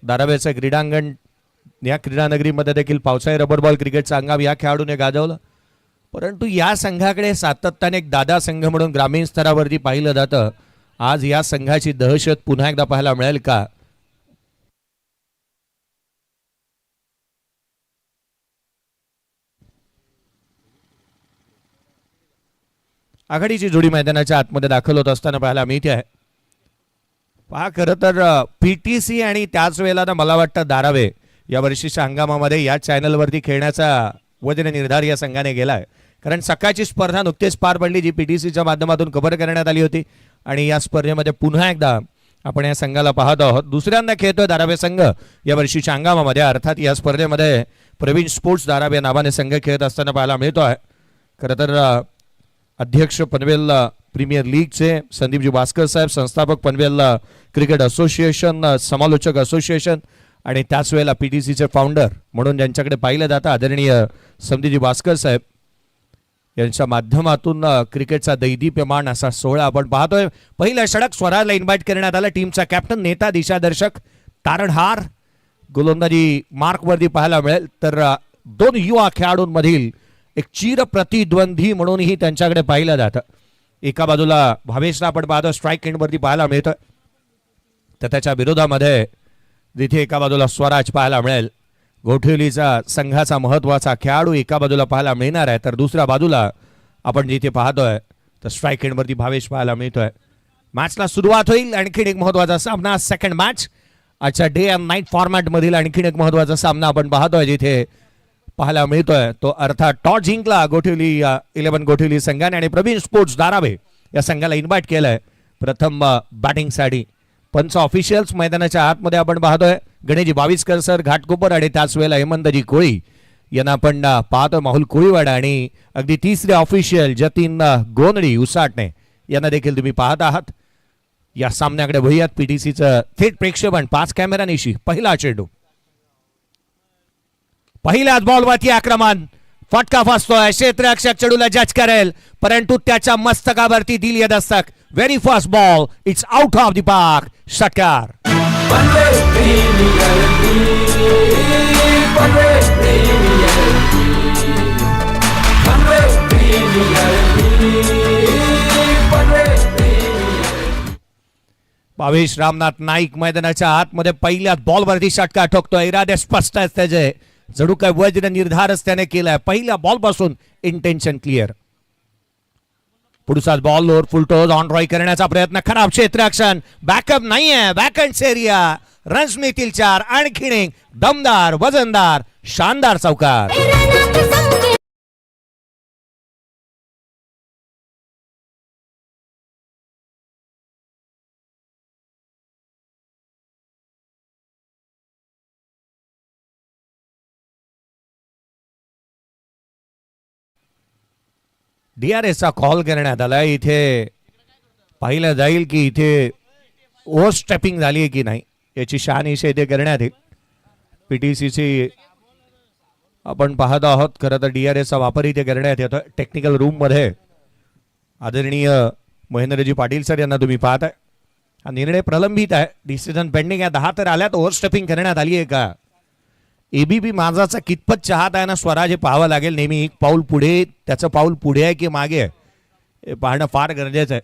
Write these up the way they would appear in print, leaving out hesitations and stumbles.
धाराव्याचं क्रीडांगण या क्रीडानगरीमध्ये देखील पावसाळी रबर बॉल क्रिकेटचं अंगाम या खेळाडूने गाजवलं. परंतु या संघाकडे सातत्याने एक दादा संघ म्हणून ग्रामीण स्तरावरती पाहिलं जातं. आज या संघाची दहशत पुन्हा एकदा पाहायला मिळेल का? आघाडीची जोडी मैदानाच्या आतमध्ये दाखल होत असताना पाहायला मिळते आहे. पहा, खरं तर PTC आणि त्याच वेळेला ना मला वाटतं धारावे या वर्षीच्या हंगामामध्ये या चॅनलवरती खेळण्याचा वजन निर्धार या संघाने गेला आहे. कारण सकाळची स्पर्धा नुकतीच पार पडली जी PTCच्या माध्यमातून कव्हर करण्यात आली होती आणि या स्पर्धेमध्ये पुन्हा एकदा आपण या संघाला पाहत आहोत. दुसऱ्यांदा खेळतोय धारावे संघ या वर्षीच्या हंगामामध्ये. अर्थात या स्पर्धेमध्ये प्रवीण स्पोर्ट्स धारावे नावाने संघ खेळत असताना पाहायला मिळतो आहे. खरं तर अध्यक्ष पनवेल प्रीमियर लीगचे संदीपजी भास्कर साहेब, संस्थापक पनवेल क्रिकेट असोसिएशन, समालोचक असोसिएशन आणि त्याच वेळेला PTCचे फाउंडर म्हणून ज्यांच्याकडे पाहिलं जातं आदरणीय संदीपजी भास्कर साहेब यांच्या माध्यमातून क्रिकेटचा दैदीप्यमान असा सोहळा आपण पाहतोय. पहिल्या षटक स्वराजला इन्व्हाइट करण्यात आलं. टीमचा कॅप्टन, नेता, दिशादर्शक, तारणहार गोलंदाजी मार्कवरती पाहायला मिळेल. तर दोन युवा खेळाडूंमधील एक चिर प्रतिद्वंदी म्हणूनही त्यांच्याकडे पाहिलं जातं. एका बाजूला भावेशला आपण पाहतो स्ट्राईक एंडवरती पाहायला मिळतं, तर त्याच्या विरोधामध्ये जिथे एका बाजूला स्वराज पाहायला मिळेल, गोठिवलीचा संघाचा महत्त्वाचा खेळाडू एका बाजूला पाहायला मिळणार आहे. तर दुसऱ्या बाजूला आपण जिथे पाहतोय तर स्ट्राईक एंडवरती भावेश पाहायला मिळतोय. मॅचला सुरुवात होईल. आणखीन एक महत्त्वाचा सामना, सेकंड मॅच आजच्या डे अँड नाईट फॉर्मॅटमधील आणखीन एक महत्त्वाचा सामना आपण पाहतोय जिथे पाहायला मिळतोय तो अर्थात टॉस जिंकला गोठिवली 11 गोठिवली संघाने आणि प्रवीण स्पोर्ट्स धारावे या संघाला इन्व्हाइट केलंय प्रथम बॅटिंगसाठी. पंच ऑफिशियल्स मैदानाच्या आतमध्ये आपण पाहतोय गणेशजी बाविस्कर सर, घाटकोपर आणि त्याच वेळेला हेमंतजी कोळी यांना आपण पाहतोय, माहुल कोळीवाडा आणि अगदी तिसरे ऑफिशियल जतीन गोंधळी उसाटणे यांना देखील तुम्ही पाहत आहात. या सामन्याकडे वळूयात. PTCचं थेट प्रेक्षेपण 5 कॅमेरानिशी. पहिला चेंडू, पहिल्याच बॉलवरती आक्रमण, फटका फसतोय. क्षेत्ररक्षक चेंडूला जज करेल परंतु त्याच्या मस्तकावरती दिली Dastak. Very fast ball, it's out of the park. षटकार. भावेश रामनाथ नाईक मैदानाच्या आतमध्ये पहिल्याच बॉलवरती षटकार ठोकतोय. इरादे स्पष्ट आहेत त्याचे, जणू काय वज्र निर्धारच त्याने केलाय. पहिल्या बॉल पासून इंटेन्शन क्लिअर. पुढचाच ball lower full toss on drive करण्याचा प्रयत्न, खराब क्षेत्ररक्षण, बॅकअप नाहीये, बॅकहँड एरिया, रन्स मिळतील 4. आणखीन एक दमदार, वजनदार, शानदार चौकार. DRSचा कॉल करण्यात आला. इथे पाहिलं जाईल की इथे ओव्हर स्टेपिंग झाली आहे की नाही याची शहानिशा इथे करण्यात येईल. PTCची आपण पाहत आहोत. खरं तर DRSचा वापर इथे करण्यात येतोय. टेक्निकल रूममध्ये आदरणीय महेंद्रजी पाटील सर यांना तुम्ही पाहताय. हा निर्णय प्रलंबित आहे, डिसिजन पेंडिंग आहे. 10 तर आल्यात. ओव्हर स्टेपिंग करण्यात आली आहे का? ABP माझाचा कितपत चाहत आहे ना स्वराज हे पाहावं लागेल. नेहमी एक पाऊल पुढे, त्याचं पाऊल पुढे आहे की मागे आहे हे पाहणं फार गरजेचं आहे.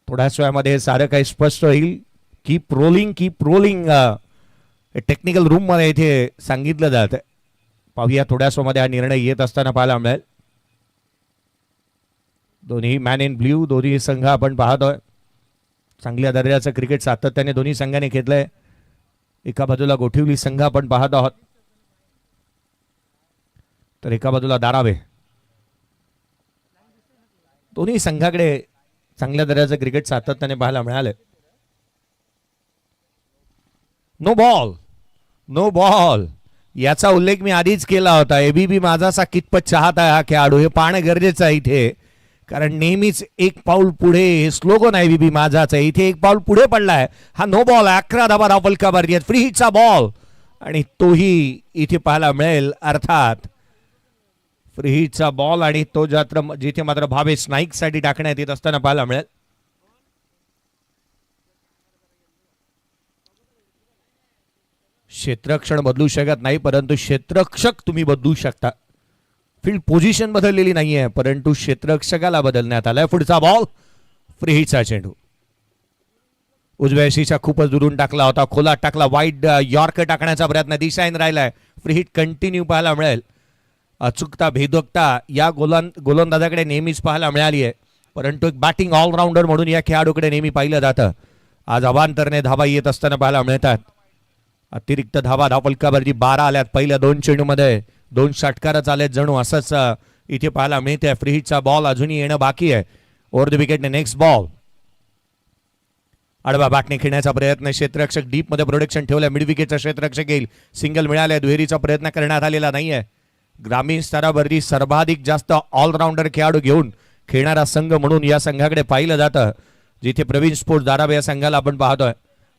थोड्याच वेळामध्ये हे सारं काही स्पष्ट होईल. कीप रोलिंग टेक्निकल रूममध्ये इथे सांगितलं जात आहे. पाहूया थोड्याच वेळामध्ये हा निर्णय येत असताना पाहायला मिळेल. दोन्ही मॅन इन ब्ल्यू, दोन्ही संघ आपण पाहतोय. चांगल्या दर्जाचं क्रिकेट सातत्याने दोन्ही संघाने घेतलंय. एका बाजूला गोठिवली संघ आपण पाहत आहोत, तर एका बाजूला धारावे. दोन्ही संघाकडे चांगल्या दर्जाचं क्रिकेट सातत्याने पाहायला मिळालं. नो बॉल याचा उल्लेख मी आधीच केला होता. ABP माझाचा कितपत चाहत आहे हा खेळाडू हे पाहणं गरजेचं आहे इथे. कारण नेहमीच एक पाऊल पुढे हे स्लोगन आहे ABP माझाच आहे. इथे एक पाऊल पुढे पडलाय. हा नो बॉल आहे. 11 धावा धावफलकावरती आहेत. फ्री हिटचा बॉल आणि तोही इथे पाहायला मिळेल. अर्थात फ्री हिटचा बॉल आणि तो जिथे मात्र भावेश नाईकसाठी टाकण्यात येत असताना पाहायला मिळेल. क्षेत्ररक्षण बदलू शकत नाही, परंतु क्षेत्ररक्षक तुम्ही बदलू शकता. फील्ड पोझिशन बदललेली नाहीये, परंतु क्षेत्ररक्षकाला बदलण्यात आलाय. पुढचा बॉल फ्री हिटचा चेंडू उजव्या यशीच्या खूपच दुरून टाकला होता, खोलात टाकला, वाईड यॉर्क टाकण्याचा प्रयत्न दिशाहीन राहिलाय. फ्री हिट कंटिन्यू पाहायला मिळेल. अचूकता भेदकता या गोलंदाजाकडे नेहमीच पाहायला मिळाली आहे, परंतु एक बॅटिंग ऑलराऊंडर म्हणून या खेळाडूकडे नेहमी पाहिलं जातं. आज अवांतरने धावा येत असताना पाहायला मिळतात. अतिरिक्त धावा धावफलकावरती 12 आल्यात. पहिल्या 2 चेंडूमध्ये 2 षटकारच आलेत जणू असंच इथे पाहायला मिळते. फ्री हिटचा बॉल अजूनही येणं बाकी आहे. ओव्हर द विकेटने नेक्स्ट बॉल. आडवा बॅटने खेळण्याचा प्रयत्न, क्षेत्ररक्षक डीप मध्ये प्रोटेक्शन ठेवलं. मिड विकेटचा क्षेत्ररक्षक येईल. सिंगल मिळाले. दुहेरीचा प्रयत्न करण्यात आलेला नाहीये. ग्रामीण स्तरावरती सर्वाधिक जास्त ऑलराऊंडर खेळाडू घेऊन खेळणारा संघ म्हणून या संघाकडे पाहिलं जातं. जिथे प्रवीण स्पोर्ट्स धारावे या संघाला आपण पाहतोय,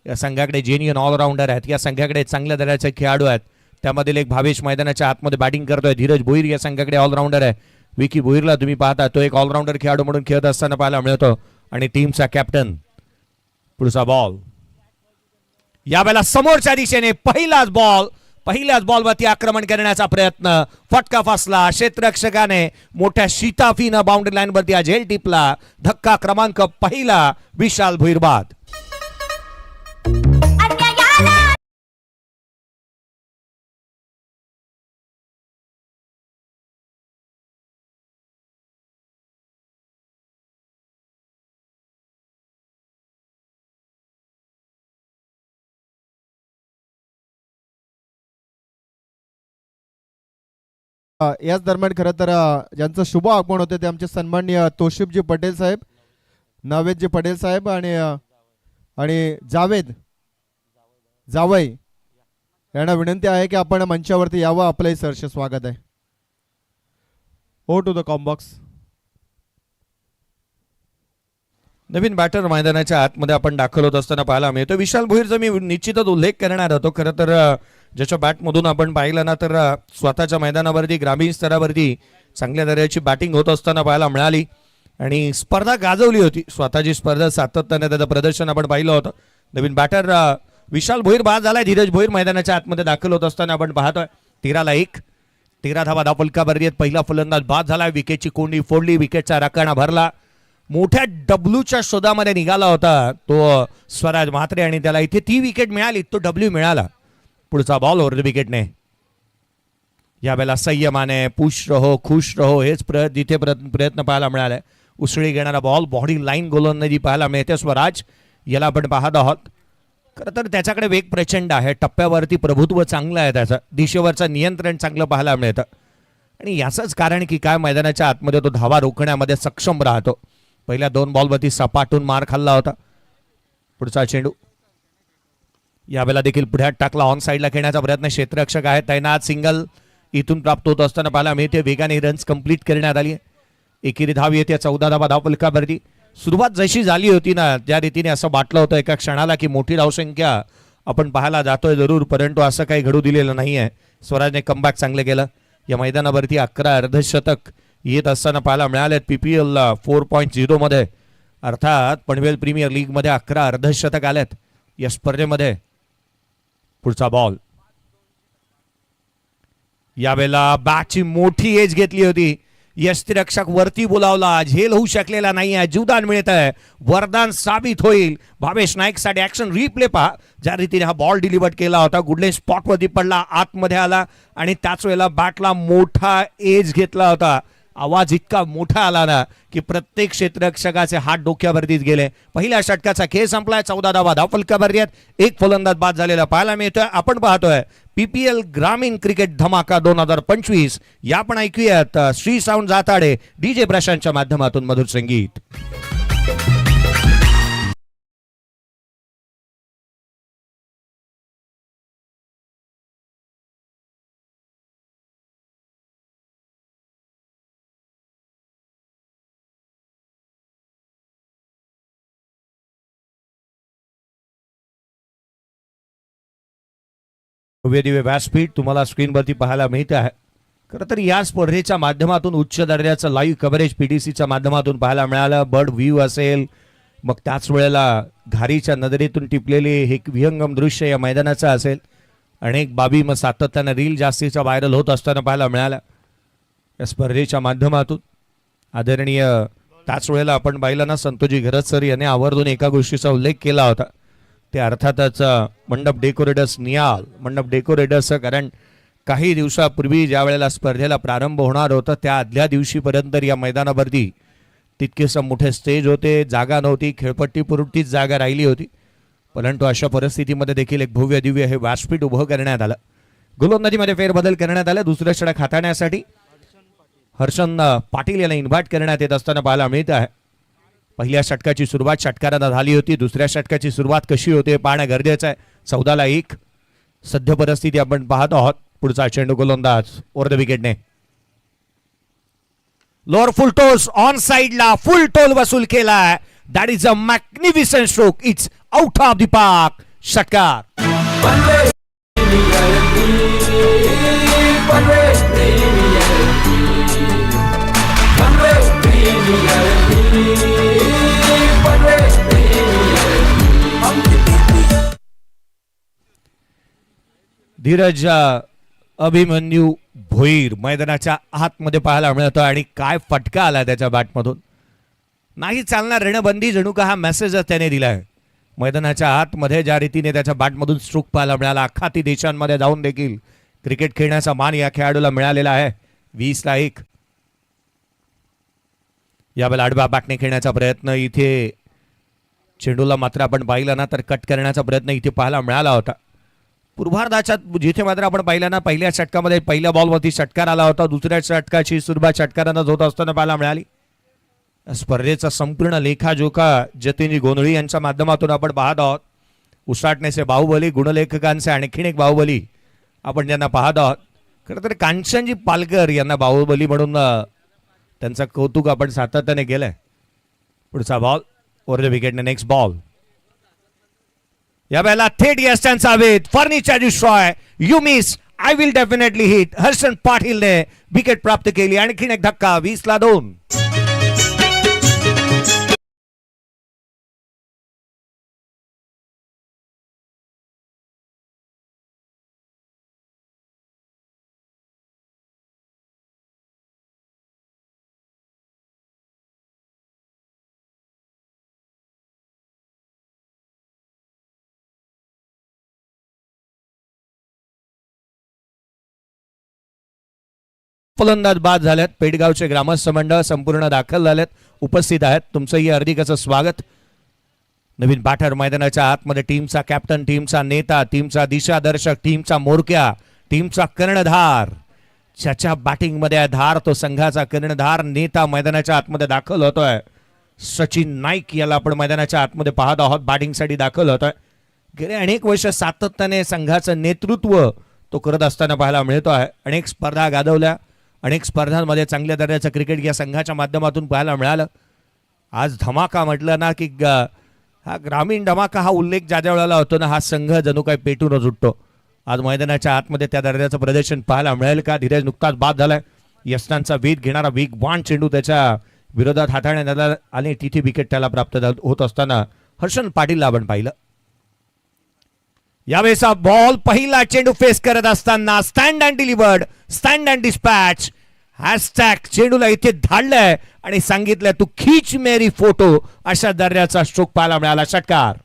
या संघाकडे जेन्युइन ऑलराऊंडर आहेत. या संघाकडे चांगल्या दर्जाचे खेळाडू आहेत. त्यामधील एक भावेश मैदानाच्या आतमध्ये बॅटिंग करतोय. धीरज भोईर या संघाकडे ऑलराऊंडर आहे. विकी भोईरला तुम्ही पाहता, तो एक ऑलराऊंडर खेळाडू म्हणून खेळत असताना पाहायला मिळतो आणि टीमचा कॅप्टन. पुढचा बॉल यावेळेला समोरच्या दिशेने पहिल्याच बॉलवरती आक्रमण करण्याचा प्रयत्न. फटका फसला. क्षेत्ररक्षकाने मोठ्या शिताफीनं बाउंड्री लाईन वरती हा झेल टिपला. धक्का क्रमांक पहिला. विशाल भोईर बाद. याच दरम्यान खरं तर ज्यांचं शुभ आगमन होते ते आमचे सन्माननीय तोशिफजी पटेल साहेब, नावेदजी पटेल साहेब आणि जावई यांना विनंती आहे की आपण मंचावरती यावं. आपलंही सहर्ष स्वागत आहे. ओ टू द कॉम्बॉक्स. नवीन बॅटर मैदानाच्या आतमध्ये आपण दाखल होत असताना पाहायला मिळतो. विशाल भोईरचा मी निश्चितच उल्लेख करणार होतो. खरं तर ज्याच्या बॅटमधून आपण पाहिलं ना, तर स्वतःच्या मैदानावरती ग्रामीण स्तरावरती चांगल्या दर्जाची बॅटिंग होत असताना पाहायला मिळाली आणि स्पर्धा गाजवली होती. स्वतःची स्पर्धा सातत्याने त्याचं प्रदर्शन आपण पाहिलं होतं. नवीन बॅटर विशाल भोईर बाद झालाय. धीरज भोईर मैदानाच्या आतमध्ये दाखल होत असताना आपण पाहतोय. 13 धावा धावफलकावरती आहेत. पहिला फलंदाज बाद झाला. विकेटची कोंडी फोडली. विकेटचा राखणा भरला. मोठ्या डब्ल्यूच्या शोधामध्ये निघाला होता तो स्वराज म्हात्रे आणि त्याला इथे ती विकेट मिळाली, तो डब्ल्यू मिळाला. पुढचा बॉल ओव्हर द विकेटने. यावेळेला संयमाने पुश रहो खुश रहो हेच जिथे प्रयत्न पाहायला मिळालाय. उसळी घेणारा बॉल, बॉडी लाईन गोलंदाजी पाहायला मिळते. स्वराज याला आपण पाहत आहोत. खरं तर त्याच्याकडे वेग प्रचंड आहे. टप्प्यावरती प्रभुत्व चांगलं आहे त्याचं. दिशेवरचं नियंत्रण चांगलं पाहायला मिळतं आणि याचंच कारण की काय, मैदानाच्या आतमध्ये तो धावा रोखण्यामध्ये सक्षम राहतो. पहिल्या 2 बॉलवरती सपाटून मार खाल्ला होता. पुढचा चेंडू यावेळेला देखील पुढ्यात टाकला. ऑन साईडला खेळण्याचा प्रयत्न. क्षेत्ररक्षक आहे तैनात. सिंगल इथून प्राप्त होत असताना पाहायला मिळते. वेगाने रन्स कंप्लीट करण्यात आली. एकेरी धाव येते. 14 धावा धावफलकावरती. सुरुवात जशी झाली होती ना, त्या रीतीने असं वाटलं होतं एका क्षणाला की मोठी धावसंख्या आपण पाहायला जातोय जरूर, परंतु असं काही घडू दिलेलं नाहीये. स्वराजने कमबॅक चांगलं केलं. या मैदानावरती 11 अर्धशतक येत असताना पाहायला मिळाले. PPL 4.0 मध्ये, अर्थात पनवेल प्रीमियर लीग मध्ये 11 अर्धशतक आलेत या स्पर्धेमध्ये. पुढचा बॉल यावेळेला बॅटची मोठी एज घेतली होती. यष्टिरक्षक वरती बोलावला. झेल होऊ शकलेला नाही आहे. जीवदान मिळत आहे. वरदान साबित होईल. भावेश नाईक साठी ऍक्शन रिप्ले पहा. ज्या रीतीने हा बॉल डिलिव्हर केला होता, गुडले स्पॉटवरती पडला, आतमध्ये आला आणि त्याच वेळेला बॅटला मोठा एज घेतला होता. आवाज इतका मोठा आला ना की प्रत्येक क्षेत्ररक्षकाचे हात डोक्यावरतीच गेले. पहिल्या षटकाचा खेळ संपलाय. 14 धावा धावफलकावरती आहेत. एक फलंदाज बाद झालेला पाहायला मिळतोय. आपण पाहतोय PPL ग्रामीण क्रिकेट धमाका 2025. या पण ऐकूयात श्री साऊंड जाताडे DJ प्रशांतच्या माध्यमातून मधुर संगीत. दिव्य व्यासपीठ तुम्हाला स्क्रीनवरती पाहायला मिळते आहे. खरं तर या स्पर्धेच्या माध्यमातून उच्च दर्जाचं लाईव्ह कव्हरेज PTCच्या माध्यमातून पाहायला मिळालं. बर्ड व्ह्यू असेल, मग त्याच वेळेला घारीच्या नजरेतून टिपलेले हे विहंगम दृश्य या मैदानाचं असेल. अनेक बाबी मग सातत्यानं रील जास्तीचा व्हायरल होत असताना पाहायला मिळाल्या या स्पर्धेच्या माध्यमातून. आदरणीय त्याच वेळेला आपण पाहिलं ना, संतोजी घरत सर यांनी आवर्जून एका गोष्टीचा उल्लेख केला होता, ते अर्थातच मंडप डेकोरेटर्स नियाल मंडप डेकोरेटर्स. कारण काही दिवसापूर्वी ज्या वेळेला स्पर्धेला प्रारंभ होणार होता त्या आदल्या दिवशीपर्यंत या मैदानावरती तितकेसे मोठे स्टेज होते, जागा नव्हती, खेळपट्टी पुरतीच जागा राहिली होती. परंतु अशा परिस्थितीमध्ये देखील एक भव्य दिव्य हे व्यासपीठ उभं करण्यात आलं. गोलंदाजीमध्ये फेरबदल करण्यात आला. दुसऱ्या षटक हाताळण्यासाठी हर्षन पाटील यांना इन्व्हाइट करण्यात येत असताना पाहायला मिळत आहे. पहिल्या षटकाची सुरुवात षटकारानं झाली होती. दुसऱ्या षटकाची सुरुवात कशी होते पाहणं गरजेचं आहे. 14-1 सध्या परिस्थिती आपण पाहत आहोत. पुढचा चेंडू गोलंदाज ओव्हर द विकेटने लोअर फुल टोस ऑन साइडला फुल टोल वसूल केलाय. That is a magnificent stroke. It's out of the park. षटकार. धीरज अभिमन्यू भोईर मैदानाच्या आतमध्ये पाहायला मिळतो आणि काय फटका आला त्याच्या बॅटमधून. नाही चालणार रणबंदी जणू का हा मेसेजच त्याने दिलाय. मैदानाच्या आतमध्ये ज्या रीतीने त्याच्या बॅटमधून स्ट्रोक पाहायला मिळाला. अख्खाती देशांमध्ये जाऊन देखील क्रिकेट खेळण्याचा मान या खेळाडूला मिळालेला आहे. 20-1 यावेळेला आडव्या बॅटने खेळण्याचा प्रयत्न. इथे चेंडूला मात्र आपण पाहिलं ना तर कट करण्याचा प्रयत्न इथे पाहायला मिळाला होता. पूर्वार्धाच्या जिथे मात्र आपण पाहिलं ना पहिल्या षटकामध्ये पहिल्या बॉलवरती षटकार आला होता. दुसऱ्या षटकाची सुरुवात षटकारानं होत असताना पाहायला मिळाली. स्पर्धेचा संपूर्ण लेखाजोखा जतीनजी गोंधळी यांच्या माध्यमातून आपण पाहत आहोत. उसाटण्याचे बाहुबली, गुणलेखकांचे आणखीन एक बाहुबली आपण ज्यांना पाहत आहोत. खरं तर कांचनजी पालकर यांना बाहुबली म्हणून त्यांचं कौतुक आपण सातत्याने केलंय. पुढचा बॉल ओव्हर द विकेटने नेक्स्ट बॉल. या वेळेला थेट यष्टांचा वेध furniture destroy you miss I will definitely hit. Harshan पाटीलने विकेट प्राप्त केली. आणखीन एक धक्का. 20-2. फलंदाज बाद झाल्यात. पेडगावचे ग्रामस्थ मंडळ संपूर्ण दाखल झालेत, उपस्थित आहेत. तुमचंही हार्दिक असं स्वागत. नवीन बॅटर मैदानाच्या आतमध्ये टीमचा कॅप्टन, टीमचा नेता, टीमचा दिशादर्शक, टीमचा मोरक्या, टीमचा कर्णधार. ज्याच्या बॅटिंगमध्ये धार तो संघाचा कर्णधार नेता मैदानाच्या आतमध्ये दाखल होतोय. सचिन नाईक याला आपण मैदानाच्या आतमध्ये पाहत आहोत. बॅटिंगसाठी दाखल होतोय. गेले अनेक वर्ष सातत्याने संघाचं नेतृत्व तो करत असताना पाहायला मिळतो आहे. अनेक स्पर्धा गाजवल्या, अनेक स्पर्धांमध्ये चांगल्या दर्जाचं क्रिकेट या संघाच्या माध्यमातून पाहायला मिळालं. आज धमाका म्हटलं ना की हा ग्रामीण धमाका हा उल्लेख ज्या ज्या वेळेला होतो ना हा संघ जणू काही पेटूनच उठतो. आज मैदानाच्या आतमध्ये त्या दर्जाचं प्रदर्शन पाहायला मिळेल का? धीरज नुकताच बाद झालाय. यष्टांचा वेध घेणारा वेगवान चेंडू त्याच्या विरोधात हाताळण्यात आला आणि तिथे विकेट त्याला प्राप्त होत असताना हर्षन पाटीलला आपण पाहिलं. यावेळेचा बॉल पहिला चेंडू फेस करत असताना stand and delivered, stand and dispatch. Hashtag चेंडूला इथे धाडलंय आणि सांगितलंय तू खीच मेरी फोटो. अशा दर्जाचा स्ट्रोक पाहायला मिळाला. षटकार.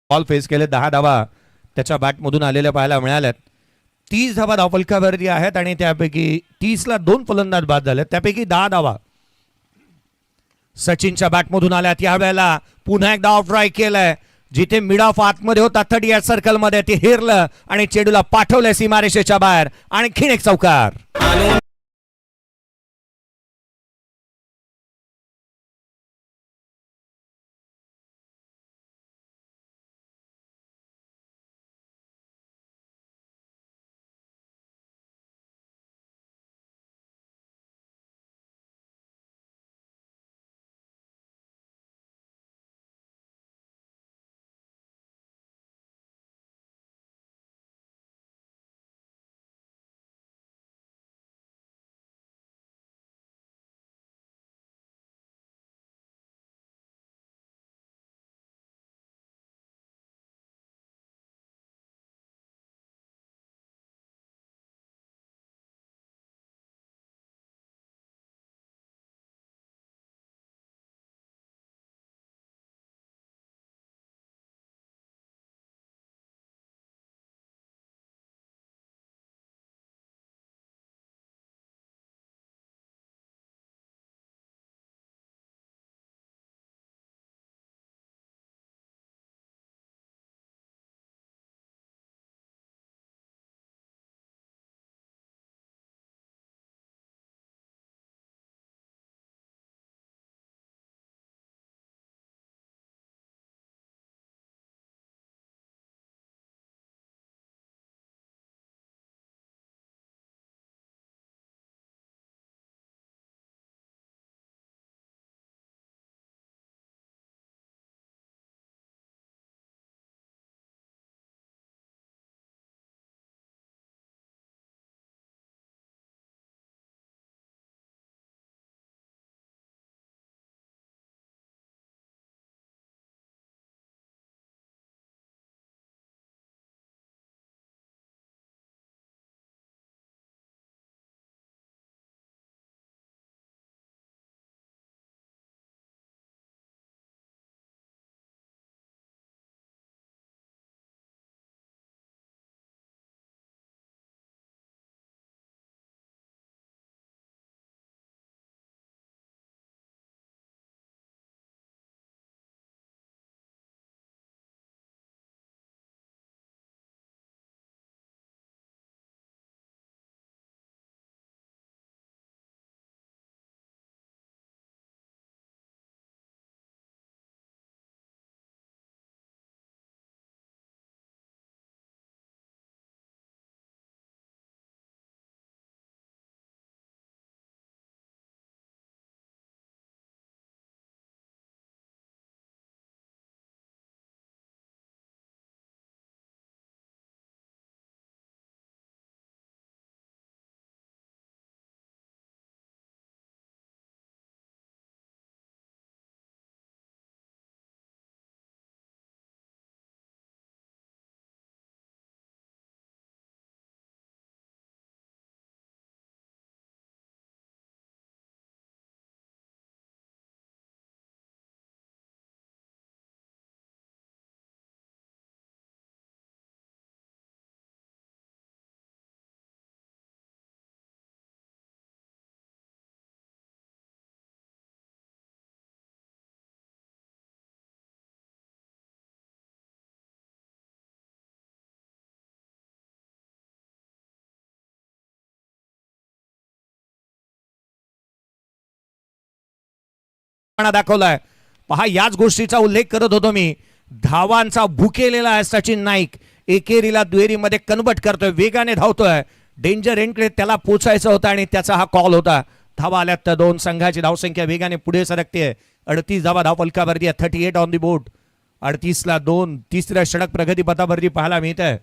बॉल फेस केले. 10 धावा त्याच्या बॅटमधून आलेल्या पाहायला मिळाल्यात. 30 धावा धावफलकावरती आहेत आणि त्यापैकी 30ला 2 फलंदाज बाद झाले, त्यापैकी 10 धावा सचिनच्या बॅटमधून आल्यात. यावेळेला पुन्हा एकदा ऑफ ड्राईव्ह केलंय, जिथे मिड ऑफ आतमध्ये होता 38 सर्कलमध्ये ते हेरलं आणि चेडूला पाठवलंय सीमारेषेच्या बाहेर. आणखीन एक चौकार. दाखवलाय पहा. याच गोष्टीचा उल्लेख करत होतो मी. धावांचा भुकेलेला आहे सचिन नाईक. एकेरीला दुहेरीमध्ये कन्वर्ट करतोय, वेगाने धावतोय. डेंजर एंडकडे त्याला पोचायचं होतं आणि त्याचा हा कॉल होता. धावा आल्यात तर दोन. संघाची धावसंख्या वेगाने पुढे सरकते. 38 धावा धावफलकावरती आहे. 38 ऑन दी बोर्ड. 38ला 2. तिसऱ्या षटक प्रगतीपथावरती पाहायला मिळतंय.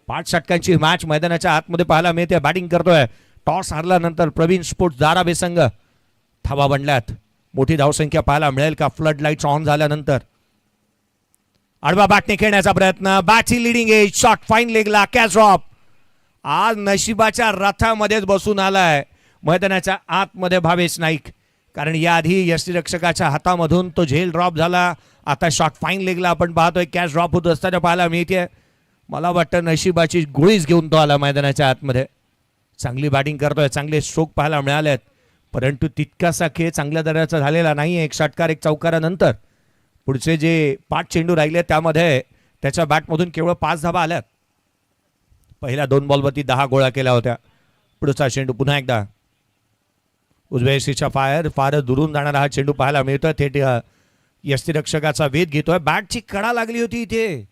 5 षटकांची मॅच मैदानाच्या आतमध्ये पाहायला मिळते. बॅटिंग करतोय. टॉस हारल्यानंतर प्रवीण स्पोर्ट्स धारावे संघ. धावा बनल्यात. मोठी धावसंख्या पाहायला मिळेल का फ्लड लाईट्स ऑन झाल्यानंतर. आडवा बॅटने खेळण्याचा प्रयत्न. बॅटची लिडिंग एज. शॉट फाईन लेगला. Catch drop. आज नशिबाच्या रथामध्येच बसून आलाय मैदानाच्या आतमध्ये भावेश नाईक. कारण याआधी यष्टीरक्षकाच्या हातामधून तो झेल ड्रॉप झाला. आता शॉट फाईन लेगला आपण पाहतोय कॅच ड्रॉप होत असताना पाहायला मिळते. मला वाटतं नशिबाची गोळीच घेऊन तो आला मैदानाच्या आतमध्ये. चांगली बॅटिंग करतोय, चांगले स्ट्रोक पाहायला मिळाले आहेत, परंतु तितकासा खेळ चांगल्या दर्जाचा झालेला नाही. एक षटकार एक चौकारानंतर पुढचे जे 5 चेंडू राहिले त्यामध्ये त्याच्या बॅटमधून केवळ 5 धावा आल्यात. पहिल्या 2 बॉलवरती 10 गोळा केल्या होत्या. पुढचा चेंडू पुन्हा एकदा उजव्या यष्टीच्या फार दुरून जाणारा हा चेंडू पाहायला मिळतोय. थेट यष्टीरक्षकाचा वेध घेतोय. बॅटची कडा लागली होती इथे.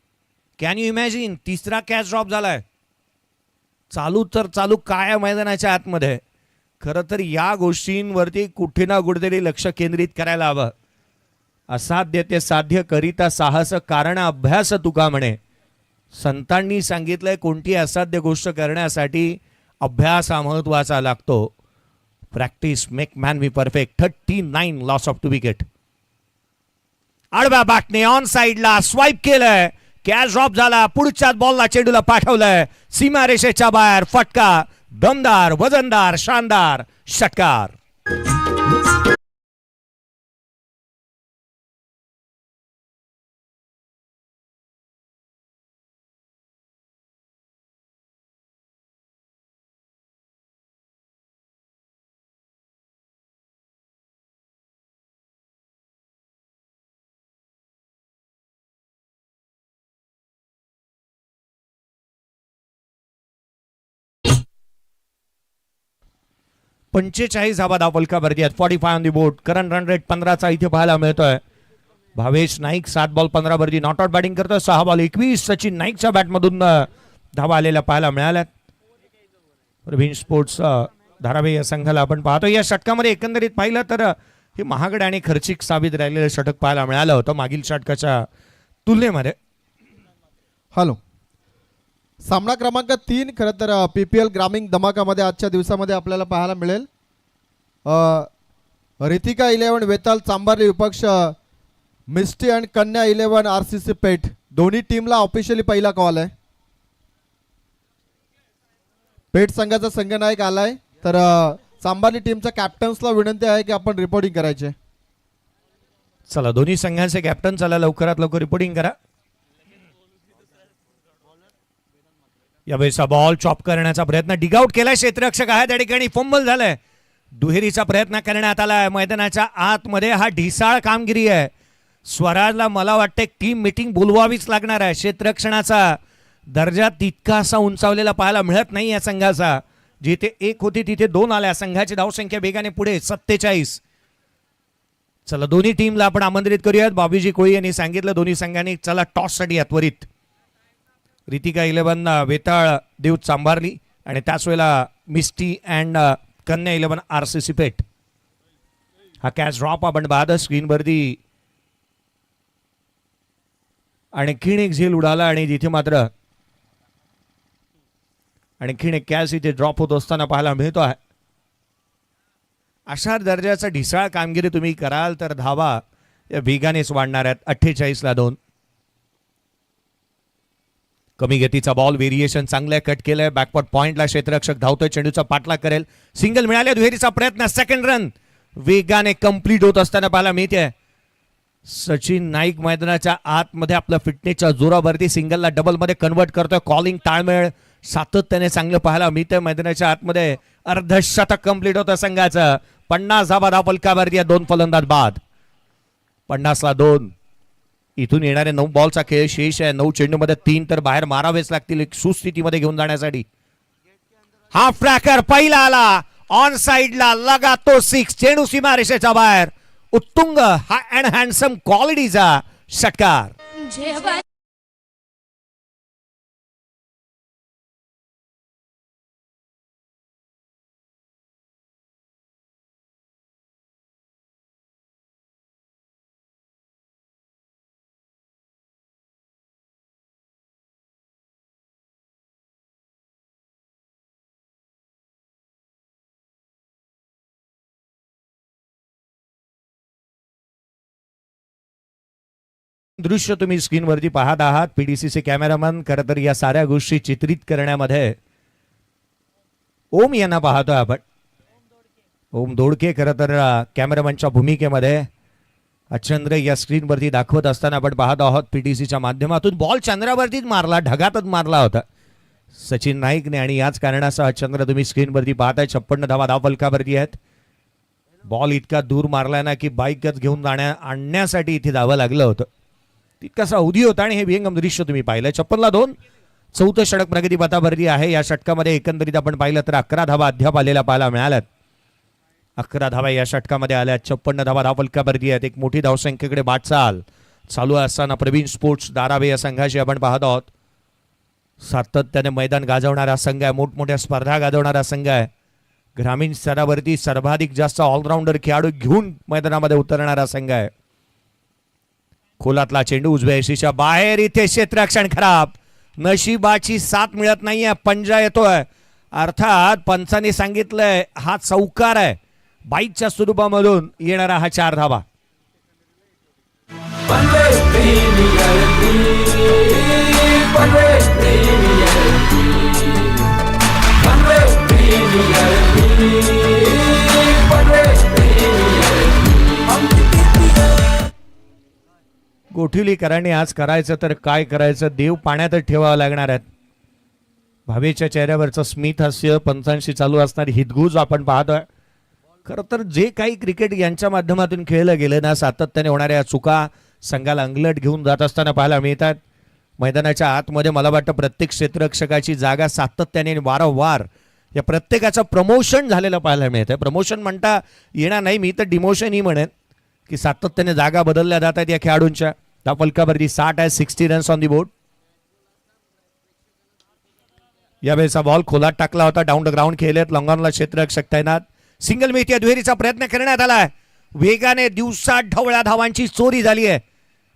कॅन यू इमॅजिन, तिसरा कॅच ड्रॉप झालाय. चालू तर चालू काय मैदानाच्या आतमध्ये. खरं तर या गोष्टींवरती कुठे ना कुठेतरी लक्ष केंद्रित करायला हवं. असाध्य ते साध्य करिता साहस कारण अभ्यास तुका म्हणे. संतांनी सांगितलंय कोणती असाध्य गोष्ट करण्यासाठी अभ्यास हा महत्वाचा लागतो. Practice make man be perfect. 39 loss of 2 wicket. आडव्या बॅटने ऑन साइडला स्वाईप केलंय. कॅच ड्रॉप झाला. पुढच्याच बॉलला चेंडूला पाठवलंय सीमारेषेच्या बाहेर. फटका दमदार, वजनदार, शानदार षटकार. पंचेचाळीस धावा धावफलकावरती आहेत. 45 on the board. Current run rate 15चा इथे पाहायला मिळतोय. भावेश नाईक 7 बॉल 15 वरती नॉट आउट बॅटिंग करतोय. 6 बॉल 21 सचिन नाईकच्या बॅटमधून धावा आलेल्या पाहायला मिळाल्यात. प्रवीण स्पोर्ट्स धारावी या संघाला आपण पाहतो. या षटकामध्ये एकंदरीत पाहिलं तर हे महागड आणि खर्चिक साबित राहिलेलं षटक पाहायला मिळालं होतं मागील षटकाच्या तुलनेमध्ये. हॅलो, सामना क्रमांक 3 खरं तर PPL ग्रामीण धमाकामध्ये आजच्या दिवसामध्ये आपल्याला पाहायला मिळेल. रितिका 11 वेताल चांबार्ली विपक्ष मिस्टी आणि कन्या 11 RCC पेठ. दोन्ही टीमला ऑफिशियली पहिला कॉल आहे. पेठ संघाचा संघनायक आलाय, तर चांबार्ली टीमच्या कॅप्टन्सला विनंती आहे की आपण रिपोर्टिंग करायचे. चला, दोन्ही संघांचे कॅप्टन चला लवकरात लवकर रिपोर्टिंग करा. यावेळेचा बॉल चॉप करण्याचा प्रयत्न, डिगआउट केलाय क्षेत्ररक्षक आहे त्या ठिकाणी. फंबल झालाय. दुहेरीचा प्रयत्न करण्यात आलाय. मैदानाच्या आतमध्ये हा ढिसाळ कामगिरी आहे. स्वराजला मला वाटतं टीम मीटिंग बोलवावीच लागणार आहे. क्षेत्ररक्षणाचा दर्जा तितकासा उंचावलेला पाहायला मिळत नाही या संघाचा. जिथे 1 होती तिथे 2 आल्या. संघाची धावसंख्या वेगाने पुढे 47. चला, दोन्ही टीमला आपण आमंत्रित करूयात. बाबूजी कोळी यांनी सांगितलं दोन्ही संघांनी चला टॉससाठी या त्वरित. रितिका 11 वेताळ देव चांभारली आणि त्याच वेळेला मिस्टी अँड कन्या 11 RCC पेठ. हा कॅच ड्रॉप आपण बाद स्क्रीनवरती आणखीन एक झेल उडाला आणि तिथे मात्र आणखीन एक कॅच इथे ड्रॉप होत असताना पाहायला मिळतो आहे. अशा दर्जाचा ढिसाळ कामगिरी तुम्ही कराल तर धावा या वेगानेच वाढणार आहेत. 48ला 2. कमी गतीचा बॉल, व्हेरिएशन चांगलं कट केलंय. बॅकवर्ड पॉइंटला क्षेत्ररक्षक धावतोय. चेंडूचा पाठलाग करेल. सिंगल मिळाले. दुहेरीचा प्रयत्न, सेकंड रन वेगाने कंप्लीट होत असताना पाहायला मिळते. सचिन नाईक मैदानाच्या आतमध्ये आपल्या फिटनेसच्या जोरावरती सिंगलला डबलमध्ये कन्वर्ट करतोय. कॉलिंग ताळमेळ सातत्याने चांगलं पाहायला मिळतंय. मैदानाच्या आतमध्ये अर्धशतक कंप्लीट होतं संघाचं. 50 धावा धावफलकावरती 2 फलंदाज बाद. 50ला 2. इथून येणारे 9 बॉलचा खेळ शेष आहे. 9 चेंडूमध्ये 3 तर बाहेर मारावेच लागतील एक सुस्थितीमध्ये घेऊन जाण्यासाठी. हाफ ट्रॅकर पहिला आला. ऑन साइडला लगा तो 6. चेंडू सीमारेषेच्या बाहेर. उत्तुंग हा अँड हँडसम क्वालिटीचा षटकार. दृश्य तुम्ही स्क्रीनवरती पाहत आहात. PDCचे कॅमेरामन खरं तर या साऱ्या गोष्टी चित्रित करण्यामध्ये ओम यांना पाहतोय आपण. ओम दोडके खरं तर कॅमेरामनच्या भूमिकेमध्ये हा चंद्र या स्क्रीनवरती दाखवत असताना आपण पाहत आहोत पीटीसीच्या माध्यमातून. बॉल चंद्रावरतीच मारला, ढगातच मारला होता सचिन नाईकने आणि याच कारणासह हा चंद्र तुम्ही स्क्रीनवरती पाहताय. 56 धावा धावफलकावरती आहेत. बॉल इतका दूर मारला ना की बाईकच घेऊन आणण्यासाठी इथे जावं लागलं होतं. तितकासा अवधी होता आणि हे विहंगम दृश्य तुम्ही पाहिलं. 56-2 चौथं षटक प्रगतीपथावरती आहे. या षटकामध्ये एकंदरीत आपण पाहिलं तर 11 धावा अद्याप आलेल्या पाहायला मिळाल्यात. 11 धावा या षटकामध्ये आल्या. 56 धावा धावफलकावरती आहेत. एक मोठी धावसंख्येकडे वाटचाल चालू असताना प्रवीण स्पोर्ट्स धारावे या संघाशी आपण पाहत आहोत. सातत्याने मैदान गाजवणारा संघ आहे, मोठमोठ्या स्पर्धा गाजवणारा संघ आहे. ग्रामीण स्तरावरती सर्वाधिक जास्त ऑलराऊंडर खेळाडू घेऊन मैदानामध्ये उतरणारा संघ आहे. खोलातला चेंडू उजव्या यशीच्या बाहेर, इथे क्षेत्ररक्षण खराब. नशिबाची साथ मिळत नाहीये. पंजा येतोय, अर्थात पंचांनी सांगितलंय हा चौकार आहे. बाईकच्या स्वरूपामधून येणारा हा 4 धावा. गोठिवलीकरांनी आज करायचं तर काय करायचं, देव पाण्यातच ठेवावं लागणार आहेत. भावेच्या चेहऱ्यावरचं स्मित हास्य, पंचांशी चालू असणारी हितगुज आपण पाहतोय. खरं तर जे काही क्रिकेट यांच्या माध्यमातून खेळलं गेलं ना, सातत्याने होणाऱ्या चुका संघाला अंगलट घेऊन जात असताना पाहायला मिळतात. मैदानाच्या आतमध्ये मला वाटतं प्रत्येक क्षेत्ररक्षकाची जागा सातत्याने वारंवार या प्रत्येकाचं प्रमोशन झालेलं पाहायला मिळतं. प्रमोशन म्हणता येणार नाही, मी तर डिमोशनही म्हणेन की सातत्याने जागा बदलल्या जात आहेत या खेळाडूंच्या. धावफलकावरती 60 आहे, 60 रन्स ऑन दी बोर्ड. यावेळेचा बॉल खोलात टाकला होता. डाऊन द ग्राउंड खेळलेत. लॉंगॉनला क्षेत्ररक्षक तैनात. सिंगल मिळतीय, दुहेरीचा प्रयत्न करण्यात आलाय. वेगाने दिवसा ढवळ्या धावांची चोरी झाली आहे.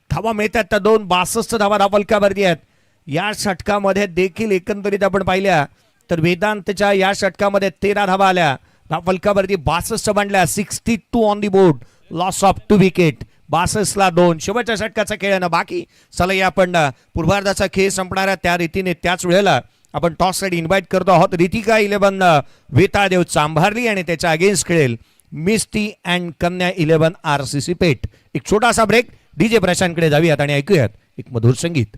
धावा मिळतात तर 62 धावा धावफलकावरती आहेत. या षटकामध्ये देखील एकंदरीत आपण पाहिल्या तर वेदांतच्या या षटकामध्ये 13 धावा आल्या. धावफलकावरती 62 बनल्या. 62 on the board. Loss of 2 wicket. 62ला 2. शेवटच्या षटकाचा खेळ आहे ना बाकी. चला या आपण पूर्वार्धाचा खेळ संपणाऱ्या त्या रीतीने त्याच वेळेला आपण टॉससाठी इन्व्हाइट करतो आहोत. रितिका 11 वेताळदेव चांभारली आणि त्याच्या अगेन्स्ट खेळेल मिस्टी अँड कन्या 11 RCC पेठ. एक छोटासा ब्रेक. डीजे प्रशांतकडे जाऊयात आणि ऐकूयात एक मधुर संगीत.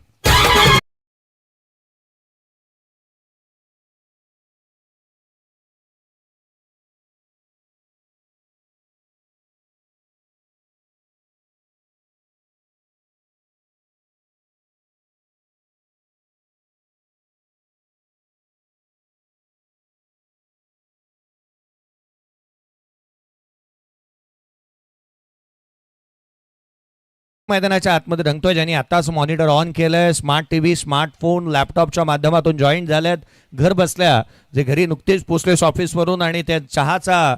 मैदानाच्या आतमध्ये रंगतोय, ज्यांनी आताच मॉनिटर ऑन केलंय. स्मार्ट टीव्ही, स्मार्टफोन, लॅपटॉपच्या माध्यमातून जॉईन झालेत. घर बसल्या जे घरी नुकतेच पोचले ऑफिसवरून आणि त्या चहाचा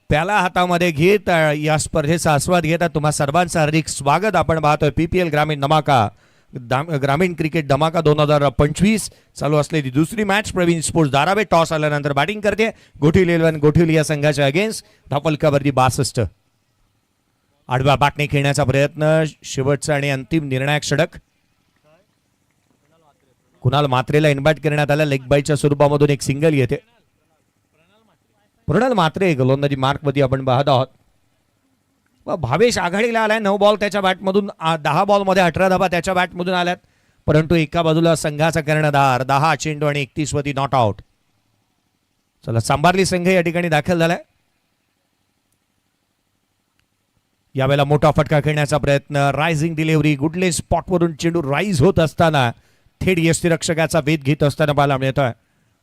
प्याला हातामध्ये घेत या स्पर्धेचा आस्वाद घेतात. तुम्हा सर्वांचं हार्दिक स्वागत. आपण पाहतोय PPL ग्रामीण धमाका, ग्रामीण क्रिकेट धमाका 2025 चालू असलेली दुसरी मॅच. प्रवीण स्पोर्ट्स धारावे टॉस आल्यानंतर बॅटिंग करते. गोठिवली 11 गोठिवली या संघाच्या अगेन्स्ट. धावफलकावरती 62. आडव्या बाटने खेळण्याचा प्रयत्न. शेवटचा आणि अंतिम निर्णायक षटक. कुणाल मात्रेला इन्व्हाइट करण्यात आला. लेग बाईच्या स्वरूपामधून एक सिंगल येते. प्रणाल मात्रे गोलंदाजी मार्कमध्ये आपण पाहत आहोत. भावेश आघाडीला आलाय. 9 बॉल त्याच्या बॅटमधून, 10 बॉलमध्ये 18 धावा त्याच्या बॅटमधून आल्यात. परंतु एका बाजूला संघाचा कर्णधार 10 चेंडू आणि 31 वरती नॉट आउट. चला सांभारली संघ या ठिकाणी दाखल झालाय. यावेळेला मोठा फटका खेळण्याचा प्रयत्न. Rising delivery. गुडले स्पॉटवरून चेंडू राईज होत असताना थेट यष्टीरक्षकाचा वेध घेत असताना पाहायला मिळतोय.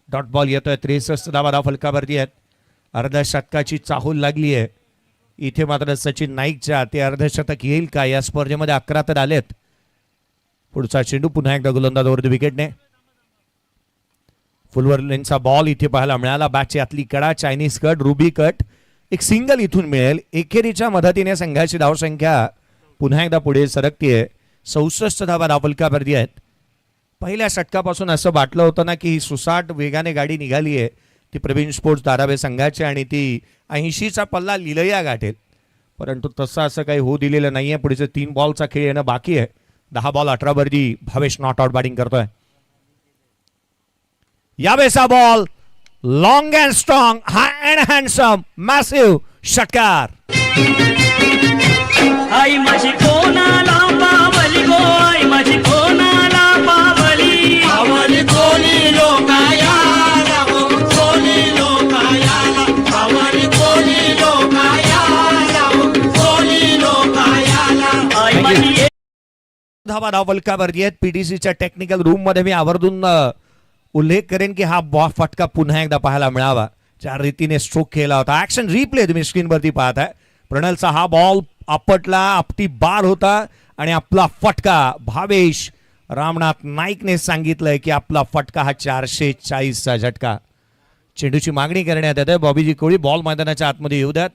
डॉट बॉल येतोय. 63 धावा धावफलकावरती आहेत. अर्ध्या शतकाची चाहूल लागली आहे. इथे मात्र सचिन नाईकच्या ते अर्धशतक येईल का या स्पर्धेमध्ये. 11 तर आलेत. पुढचा चेंडू पुन्हा एकदा गोलंदाजावरती विकेटने. फुलवर लेनचा बॉल इथे पाहायला मिळाला. बॅटची आतली कडा, चायनीज कट, रुबी कट. एक सिंगल इथून मिळेल. एकेरीच्या मदतीने संघाची धावसंख्या पुन्हा एकदा पुढे सरकतीये. 64 धावा धावफलकावरती आहेत. पहिल्या षटकापासून असं वाटलं होतं ना की ही सुसाट वेगाने गाडी निघाली आहे ती प्रवीण स्पोर्ट्स धारावे संघाची आणि ती 80चा पल्ला लिलया गाठेल. परंतु तसं असं काही होऊ दिलेलं नाहीये. पुढचे 3 बॉलचा खेळ येणं बाकी आहे. 10 बॉल 18 वरती भावेश नॉट आउट बॅटिंग करतोय. यावेळेचा ball long and strong, high and handsome, massive षटकार. आई माझी कोणाला पावली गो आई माझी कोणाला पावली पावली कोणी लोकायाला हो कोणी लोकायाला पावली कोणी लोकायाला हो कोणी लोकायाला आई माझी धावा धावलकावरती आहेत. पीटीसीच्या टेक्निकल रूम मध्ये मी आवर्जून उल्लेख करेन की हा फटका पुन्हा एकदा पाहायला मिळावा. ज्या रीतीने स्ट्रोक केला होता. ऍक्शन रिप्ले तुम्ही स्क्रीनवरती पाहताय. प्रणलचा हा बॉल आपटला, आपटी बार होता आणि आपला फटका भावेश रामनाथ नाईकने सांगितलंय की आपला फटका हा 440चा झटका. चेंडूची मागणी करण्यात येते. बॉबीजी कोळी बॉल मैदानाच्या आतमध्ये येऊ द्यात.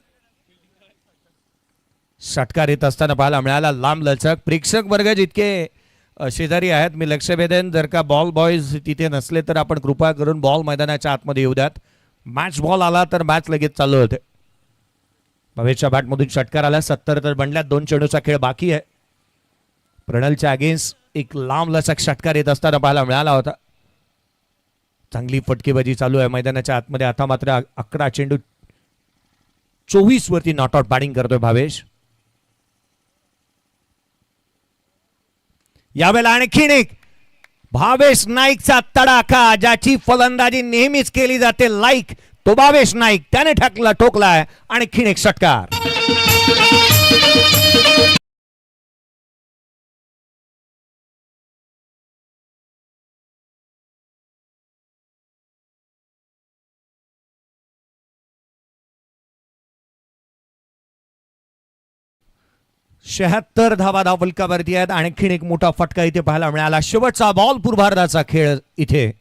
षटकार येत असताना पाहायला मिळाला. लांब लचक प्रेक्षक वर्ग जितके शेजारी आहेत मी लक्ष वेधेन, जर का बॉल बॉयज तिथे नसले तर आपण कृपा करून बॉल मैदानाच्या आतमध्ये येऊ द्यात. मॅच बॉल आला तर मॅच लगेच चालू होते. भवेशच्या बॅटमधून षटकार आला. 70 तर बनल्यात. 2 चेंडूचा खेळ बाकी आहे. प्रणलच्या अगेन्स्ट एक लांब लचक षटकार येत असताना पाहायला मिळाला होता. चांगली फटकेबाजी चालू आहे मैदानाच्या आतमध्ये. आता मात्र 11 चेंडू 24 वरती नॉट आउट बॅटिंग करतोय भावेश. यावेळेला आणखीन एक भावेश नाईकचा तडाखा, ज्याची फलंदाजी नेहमीच केली जाते लाईक तो भावेश नाईक. त्याने ठोकलाय आणखीन एक षटकार. शहात्तर धावा धावलकावरती आहेत. आणखीन एक मोठा फटका इथे पाहायला मिळाला. शेवटचा बॉल पूर्वार्धाचा खेळ इथे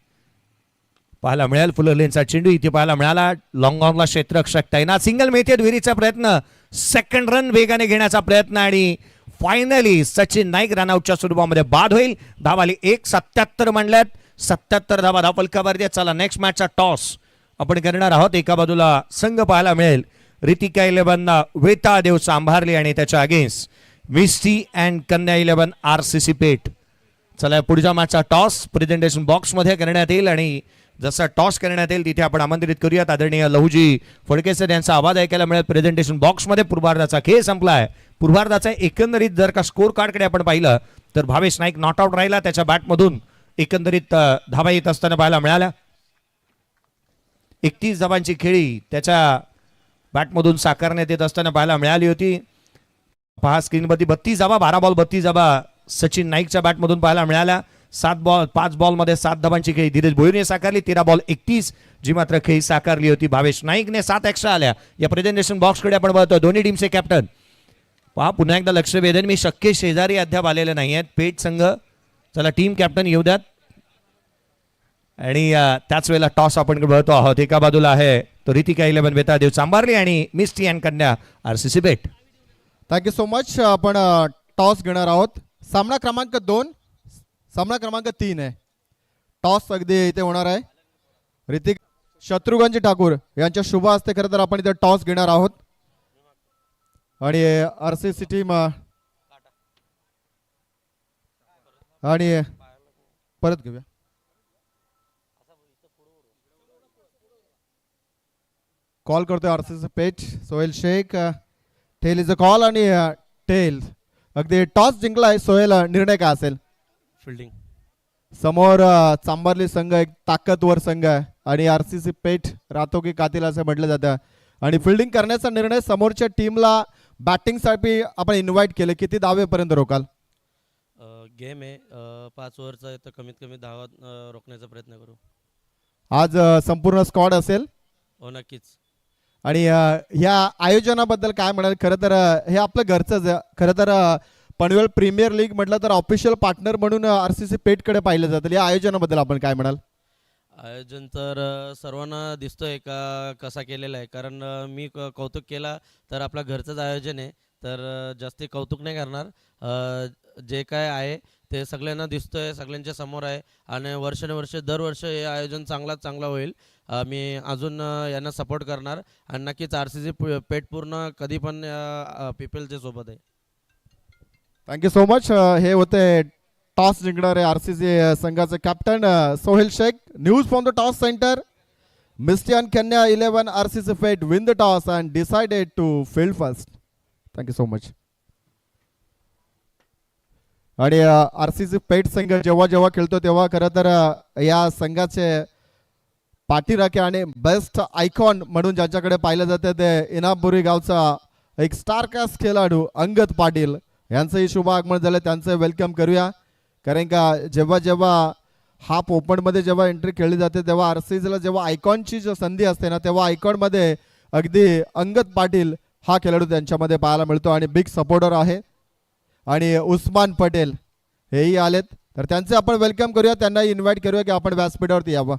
पाहायला मिळेल. फुलरलेनचा चेंडू इथे पाहायला मिळाला. लॉंग ऑनला क्षेत्ररक्षक तैनात. सिंगल मिळते दुहेरीचा प्रयत्न. सेकंड रन वेगाने घेण्याचा प्रयत्न आणि फायनली सचिन नाईक रनआउटच्या स्वरूपामध्ये बाद होईल. धावाली 1:77 म्हणल्यात. 77 धावा धावलकावरती. चला नेक्स्ट मॅचचा टॉस आपण करणार आहोत. एका बाजूला संघ पाहायला मिळेल रितिका 11 वेता देव सांभारली आणि त्याच्या against Misty and Kanya 11 RCC पेठ. चला पुढच्या मॅचचा टॉस प्रेझेंटेशन बॉक्स मध्ये करण्यात येईल आणि जसा टॉस करण्यात येईल तिथे आपण आमंत्रित करूयात आदरणीय लहुजी फडकेसर यांचा आवाज ऐकायला मिळेल. प्रेझेंटेशन बॉक्स मध्ये पूर्वार्धाचा खेळ संपलाय. पूर्वार्धाचा एकंदरीत जर का स्कोर कार्डकडे आपण पाहिलं तर भावेश नाईक नॉट आउट राहिला. त्याच्या बॅटमधून एकंदरीत धावा येत असताना पाहायला मिळाल्या. 31 धावांची खेळी त्याच्या बॅटमधून साकारण्यात येत असताना पाहायला मिळाली होती. पहा स्क्रीनवरती 32 धावा, 12 बॉल 32 धावा सचिन नाईकच्या बॅटमधून पाहायला मिळाल्या. 5 बॉलमध्ये 7 धावांची खेळी धीरज भोईरने साकारली. 13 बॉल 31 जी मात्र खेळी साकारली होती भावेश नाईकने. 7 एक्स्ट्रा आल्या. या प्रेझेंटेशन बॉक्सकडे आपण बघतो दोन्ही टीमचे कॅप्टन. पहा पुन्हा एकदा लक्ष वेधेन मी शक्य शेजारी अद्याप आलेले नाही आहेत पेठ संघ. चला टीम कॅप्टन येऊ द्यात. आणि त्याच वेळेला टॉस आपण बघतो आहोत. एका बाजूला आहे तो रितिका 11 वेता देव सांभारली आणि Misty and Kanya RCC Peth. Thank you so much. आपण टॉस घेणार आहोत. सामना क्रमांक 2 सामना क्रमांक 3 आहे. टॉस अगदी इथे होणार आहे. ऋतिक शत्रुघ्नजी ठाकूर यांच्या शुभ हस्ते खरं तर आपण इथे टॉस घेणार आहोत आणि RCC टीम आणि परत घेऊया. कॉल करतोय RCC Peth Sohel Shaikh. Tail is a call आणि टेल अगदी टॉस जिंकलाय. सोहेल निर्णय काय असेल? फिल्डिंग. समोर चांभारली संघ एक ताकदवर संघ आहे आणि RCC पेठ राहतो की कातील असं म्हटलं जातं आणि फिल्डिंग करण्याचा निर्णय समोरच्या टीमला बॅटिंगसाठी आपण इन्व्हाइट केले. किती धावेपर्यंत रोकाल? गेम आहे 5 ओव्हरचा आहे तर कमीत कमी धावा रोखण्याचा प्रयत्न करू. आज संपूर्ण स्क्वॉड असेल हो नक्कीच. आणि ह्या आयोजनाबद्दल काय म्हणाल? खरं तर हे आपलं घरचंच आहे. खरं तर पनवेल प्रीमियर लीग म्हटलं तर ऑफिशियल पार्टनर म्हणून RCC पेठकडे पाहिलं जातं. या आयोजनाबद्दल आपण काय म्हणाल? आयोजन तर सर्वांना दिसतोय का कसा केलेला आहे. कारण मी कौतुक केला तर आपला घरचंच आयोजन आहे तर जास्ती कौतुक नाही करणार. जे काय आहे ते सगळ्यांना दिसतोय, सगळ्यांच्या समोर आहे आणि वर्षानुवर्ष दरवर्ष हे आयोजन चांगला होईल. मी अजून यांना सपोर्ट करणार आणि नक्कीच RCC पेठ पूर्ण कधी पण पीपलच्या सोबत आहे. Thank you so much. हे होते टॉस जिंकणारे RCC संघाचे captain Sohel Shaikh. News from the toss centre. Misty and Kanya 11 RCC Peth win the toss and decided to field first. Thank you so much. आणि RCC पेठ संघ जेव्हा जेव्हा खेळतो तेव्हा खरं तर या संघाचे पाठीराखे आणि बेस्ट आयकॉन म्हणून ज्याच्याकडे पाहिलं जातं ते इनामपुरी गावचा एक स्टार कास्ट खेळाडू अंगद पाटील यांचंही शुभ आगमन झालं. त्यांचं वेलकम करूया. कारण का जेव्हा जेव्हा हाफ ओपनमध्ये जेव्हा एंट्री खेळली जाते तेव्हा RCCला जेव्हा आयकॉनची जो संधी असते ना तेव्हा आयकॉनमध्ये अगदी अंगद पाटील हा खेळाडू त्यांच्यामध्ये पाहायला मिळतो आणि बिग सपोर्टर आहे. आणि उस्मान पटेल हेही आलेत तर त्यांचे आपण वेलकम करूया. त्यांना इन्व्हाइट करूया की आपण व्यासपीठावरती यावं.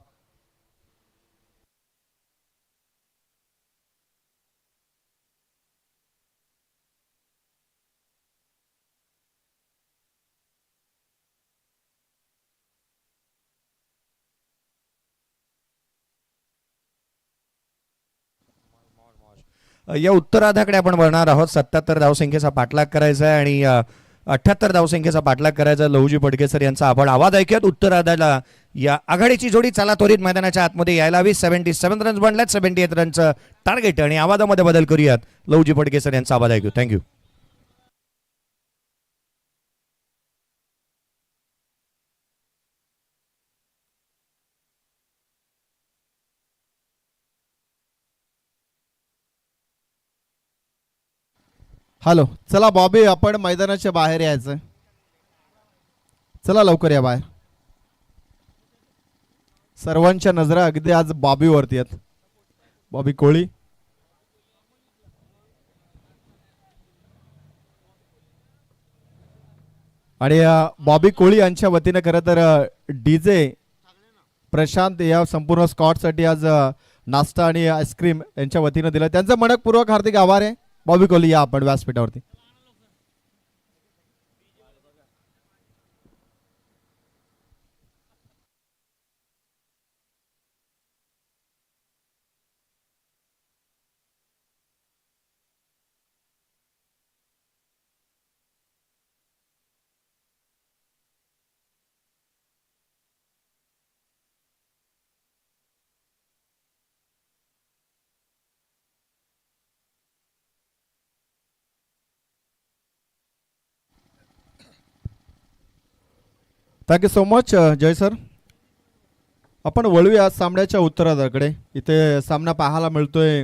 या उत्तरार्धाकडे आपण बघणार आहोत. 77 धावसंख्येचा पाठलाग करायचा आहे आणि 78 धावसंख्येचा पाठलाग करायचा. लहुजी पडकेसर यांचा आपण आवाज ऐकूयात. उत्तरार्धाला या आघाडीची जोडी चला त्वरित मैदानाच्या आतमध्ये यायला हवी. 77 रन्स बनल्यात. 78 रनचं टार्गेट आणि आवाजामध्ये बदल करूयात. लहुजी पडकेसर यांचा आवाज ऐकू. थँक्यू. हॅलो चला बॉबी आपण मैदानाच्या बाहेर यायचं. चला लवकर या बाहेर. सर्वांच्या नजरा अगदी आज बॉबीवरती आहेत. बॉबी कोळी आणि बॉबी कोळी यांच्या वतीने खरं तर DJ प्रशांत या संपूर्ण स्कॉटसाठी आज नाश्ता आणि आईस्क्रीम यांच्या वतीने दिलं. त्यांचं मनपूर्वक हार्दिक आभार आहे. बॉबी कोहली या आपण व्यासपीठावरती. थँक्यू सो मच जय सर. आपण वळूया सामन्याच्या उत्तरार्धाकडे. इथे सामना पाहायला मिळतोय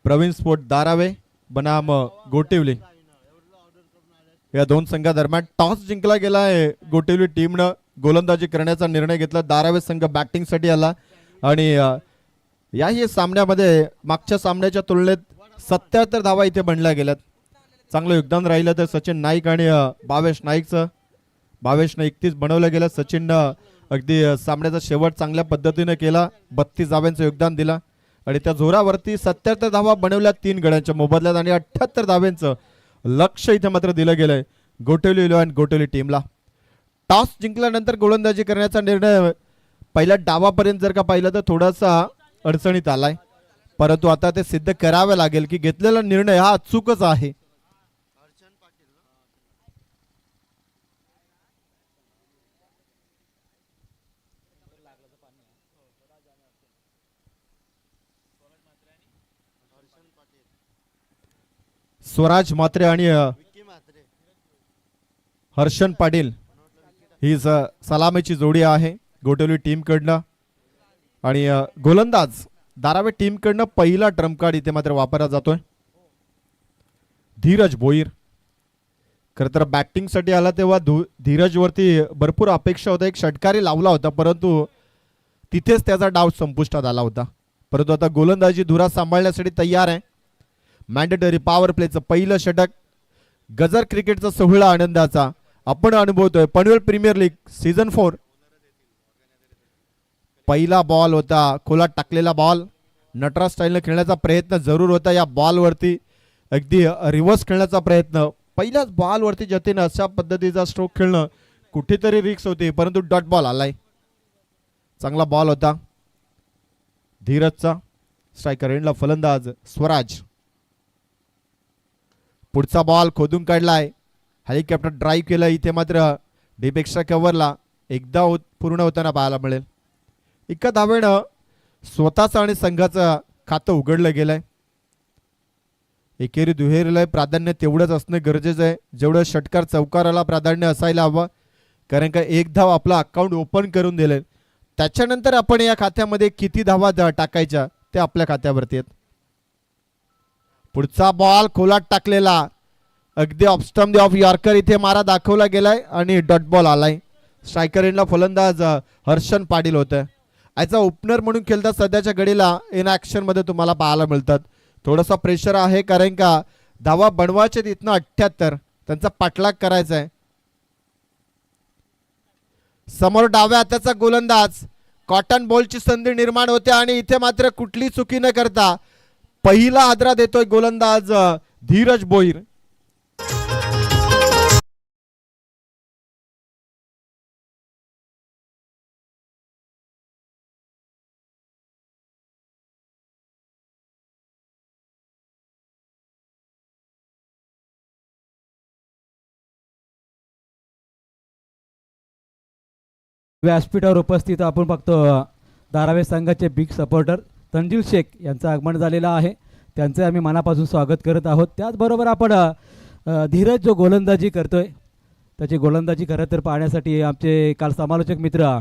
प्रवीण स्पोर्ट दारावे बनाम गोटिवली या दोन संघादरम्यान. टॉस जिंकला गेला आहे गोटिवली टीमनं. गोलंदाजी करण्याचा निर्णय घेतला. दारावे संघ बॅटिंगसाठी आला आणि याही सामन्यामध्ये मागच्या सामन्याच्या तुलनेत 77 धावा इथे बनल्या गेल्यात. चांगलं योगदान राहिलं तर सचिन नाईक आणि भावेश नाईकचं. भावेशनं 31 बनवलं गेलं. सचिननं अगदी सामन्याचा शेवट चांगल्या पद्धतीने केला. 32 धाव्यांचं योगदान दिला आणि त्या जोरावरती 77 धावा बनवल्या 3 गड्यांच्या मोबदल्यात आणि 78 धाव्यांचं लक्ष इथे मात्र दिलं गेलंय गोटिवली इलेव्हन गोटिवली टीमला. टॉस जिंकल्यानंतर गोलंदाजी करण्याचा निर्णय पहिल्या डावापर्यंत जर का पाहिलं तर थोडासा अडचणीत आलाय. परंतु आता ते सिद्ध करावे लागेल की घेतलेला निर्णय हा अचूकच आहे. स्वराज म्हात्रे आणि हर्षन पाटील ही सलामीची जोडी आहे गोटिवली टीम कडनं. आणि गोलंदाज दारावे टीम कडनं पहिला ट्रम्प कार्ड इथे मात्र वापरला जातोय धीरज भोईर. खरं तर बॅटिंग साठी आला तेव्हा धीरज वरती भरपूर अपेक्षा होत्या. एक षटकारी लावला होता परंतु तिथेच त्याचा डाव संपुष्टात आला होता. परंतु आता गोलंदाजी धुरा सांभाळण्यासाठी तयार आहे. मॅन्डेटरी पॉवर प्लेचं पहिलं षटक. गजर क्रिकेटचा सोहळा आनंदाचा आपण अनुभवतोय पनवेल प्रीमियर लीग सीझन 4. पहिला बॉल होता खोलात टाकलेला बॉल. नटराज स्टाईलनं खेळण्याचा प्रयत्न जरूर होता. या बॉलवरती अगदी रिव्हर्स खेळण्याचा प्रयत्न. पहिल्याच बॉलवरती जतीनं अशा पद्धतीचा स्ट्रोक खेळणं कुठेतरी रिक्स होती परंतु डॉट बॉल आलाय. चांगला बॉल होता धीरजचा. स्ट्रायकर एंडला फलंदाज स्वराज. पुढचा बॉल खोदून काढलाय. हेलिकॉप्टर ड्राईव्ह केलं. इथे मात्र डीप एक्स्ट्रा कव्हरला एकदा पूर्ण होताना पाहायला मिळेल. एका धावेनं स्वतःचं आणि संघाचं खातं उघडलं गेलंय. एकेरी दुहेरीला प्राधान्य तेवढंच असणं गरजेचं आहे जेवढं षटकार चौकाराला प्राधान्य असायला हवं, कारण का एक धाव आपला अकाउंट ओपन करून दिले, त्याच्यानंतर आपण या खात्यामध्ये किती धावा टाकायच्या ते आपल्या खात्यावरती आहेत. पुढचा बॉल खोलात टाकलेला, अगदी ऑफस्टम्प ऑफ यॉर्कर इथे मारा दाखवला गेलाय आणि डॉट बॉल आलाय. स्ट्रायकर एंडला फलंदाज हर्षन पाटील होतं. याचा ओपनर म्हणून खेळतात सध्याच्या घडीला इन ऍक्शन मध्ये तुम्हाला पाहायला मिळतात. थोडासा प्रेशर आहे कारण का धावा बनवायचे तिथनं 78, त्यांचा पाठलाग करायचा आहे. समोर डाव्या हाताचा गोलंदाज, कॉटन बॉलची संधी निर्माण होते आणि इथे मात्र कुठली चुकी न करता पहिला आदरा देतोय गोलंदाज धीरज भोईर. व्यासपीठावर उपस्थित आपण बघतो धारावे संघाचे बिग सपोर्टर तंजील शेख यांचं आगमन झालेलं आहे. त्यांचे आम्ही मनापासून स्वागत करत आहोत. त्याचबरोबर आपण धीरज जो गोलंदाजी करतोय त्याची गोलंदाजी खरं तर पाहण्यासाठी आमचे काल समालोचक मित्र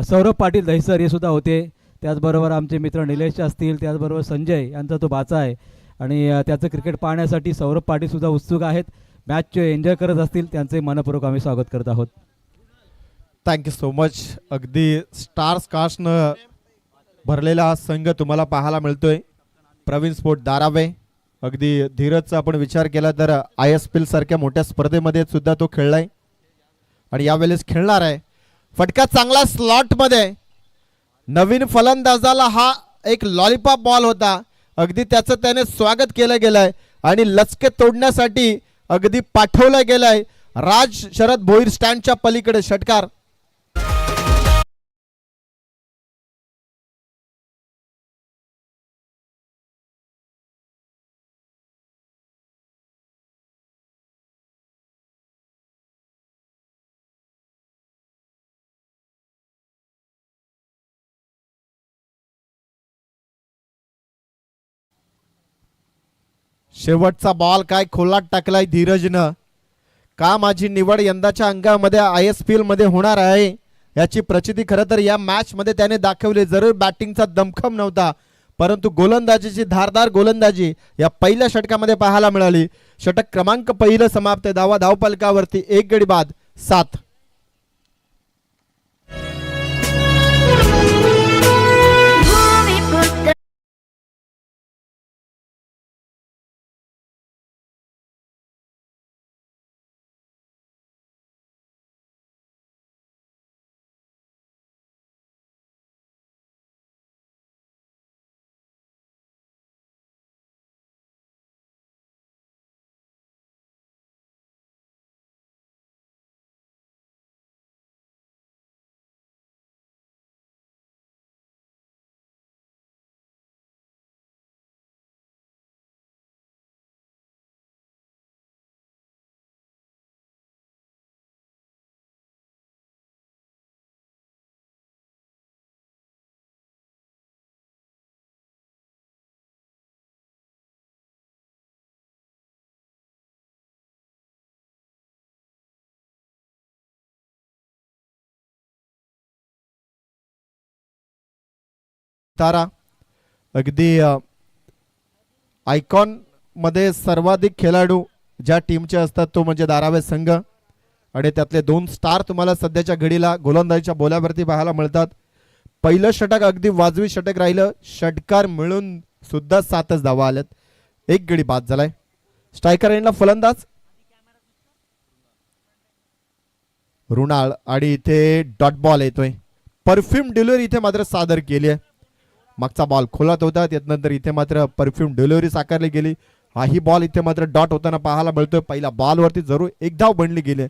सौरभ पाटील दहिसर हे सुद्धा होते. त्याचबरोबर आमचे मित्र निलेश असतील, त्याचबरोबर संजय यांचा तो बाचा आहे आणि त्याचं क्रिकेट पाहण्यासाठी सौरभ पाटील सुद्धा उत्सुक आहेत. मॅच एन्जॉय करत असतील, त्यांचे मनपूर्वक आम्ही स्वागत करत आहोत. Thank you so much. अगदी स्टार्स कास्टनं भरलेला हा संघ तुम्हाला पाहायला मिळतोय. प्रवीण स्पोर्ट धारावे. अगदी धीरजचा आपण विचार केला तर ISPL सारख्या मोठ्या स्पर्धेमध्ये सुद्धा तो खेळलाय आणि यावेळेस खेळणार आहे. फटका चांगला स्लॉट मध्ये, नवीन फलंदाजाला हा एक लॉलीपॉप बॉल होता, अगदी त्याचं त्याने स्वागत केलं गेलंय आणि लचके तोडण्यासाठी अगदी पाठवलं गेलंय. राज शरद भोईर स्टँडच्या पलीकडे षटकार. शेवटचा बॉल काय खोलात टाकलाय धीरजनं. का माझी निवड यंदाच्या अंकामध्ये ISPL मध्ये होणार आहे याची प्रचिती खरं तर या मॅच मध्ये त्याने दाखवली. जरूर बॅटिंगचा दमखम नव्हता, परंतु गोलंदाजीची धारदार गोलंदाजी या पहिल्या षटकामध्ये पाहायला मिळाली. षटक क्रमांक पहिलं समाप्त. धावा धावफलकावरती 1 गडी बाद 7. तारा अगदी आयकॉन मध्ये सर्वाधिक खेळाडू ज्या टीमचे असतात तो म्हणजे धारावे संघ आणि त्यातले 2 स्टार तुम्हाला सध्याच्या घडीला गोलंदाजीच्या बोल्यावरती पाहायला मिळतात. पहिलं षटक अगदी वाजवी षटक राहिलं. षटकार मिळून सुद्धा 7च धावा आल्यात. 1 गडी बाद झालाय. स्ट्रायकर एंडला फलंदाज रुणाल आणि इथे डॉट बॉल येतोय. परफ्यूम डिलिव्हरी इथे मात्र सादर केली आहे. मागचा बॉल खोलात होता, त्यानंतर इथे मात्र परफ्यूम डिलिव्हरी साकारली गेली. हाही बॉल इथे मात्र डॉट होताना पाहायला मिळतोय. पहिल्या बॉलवरती जरूर 1 धाव बनली गेली.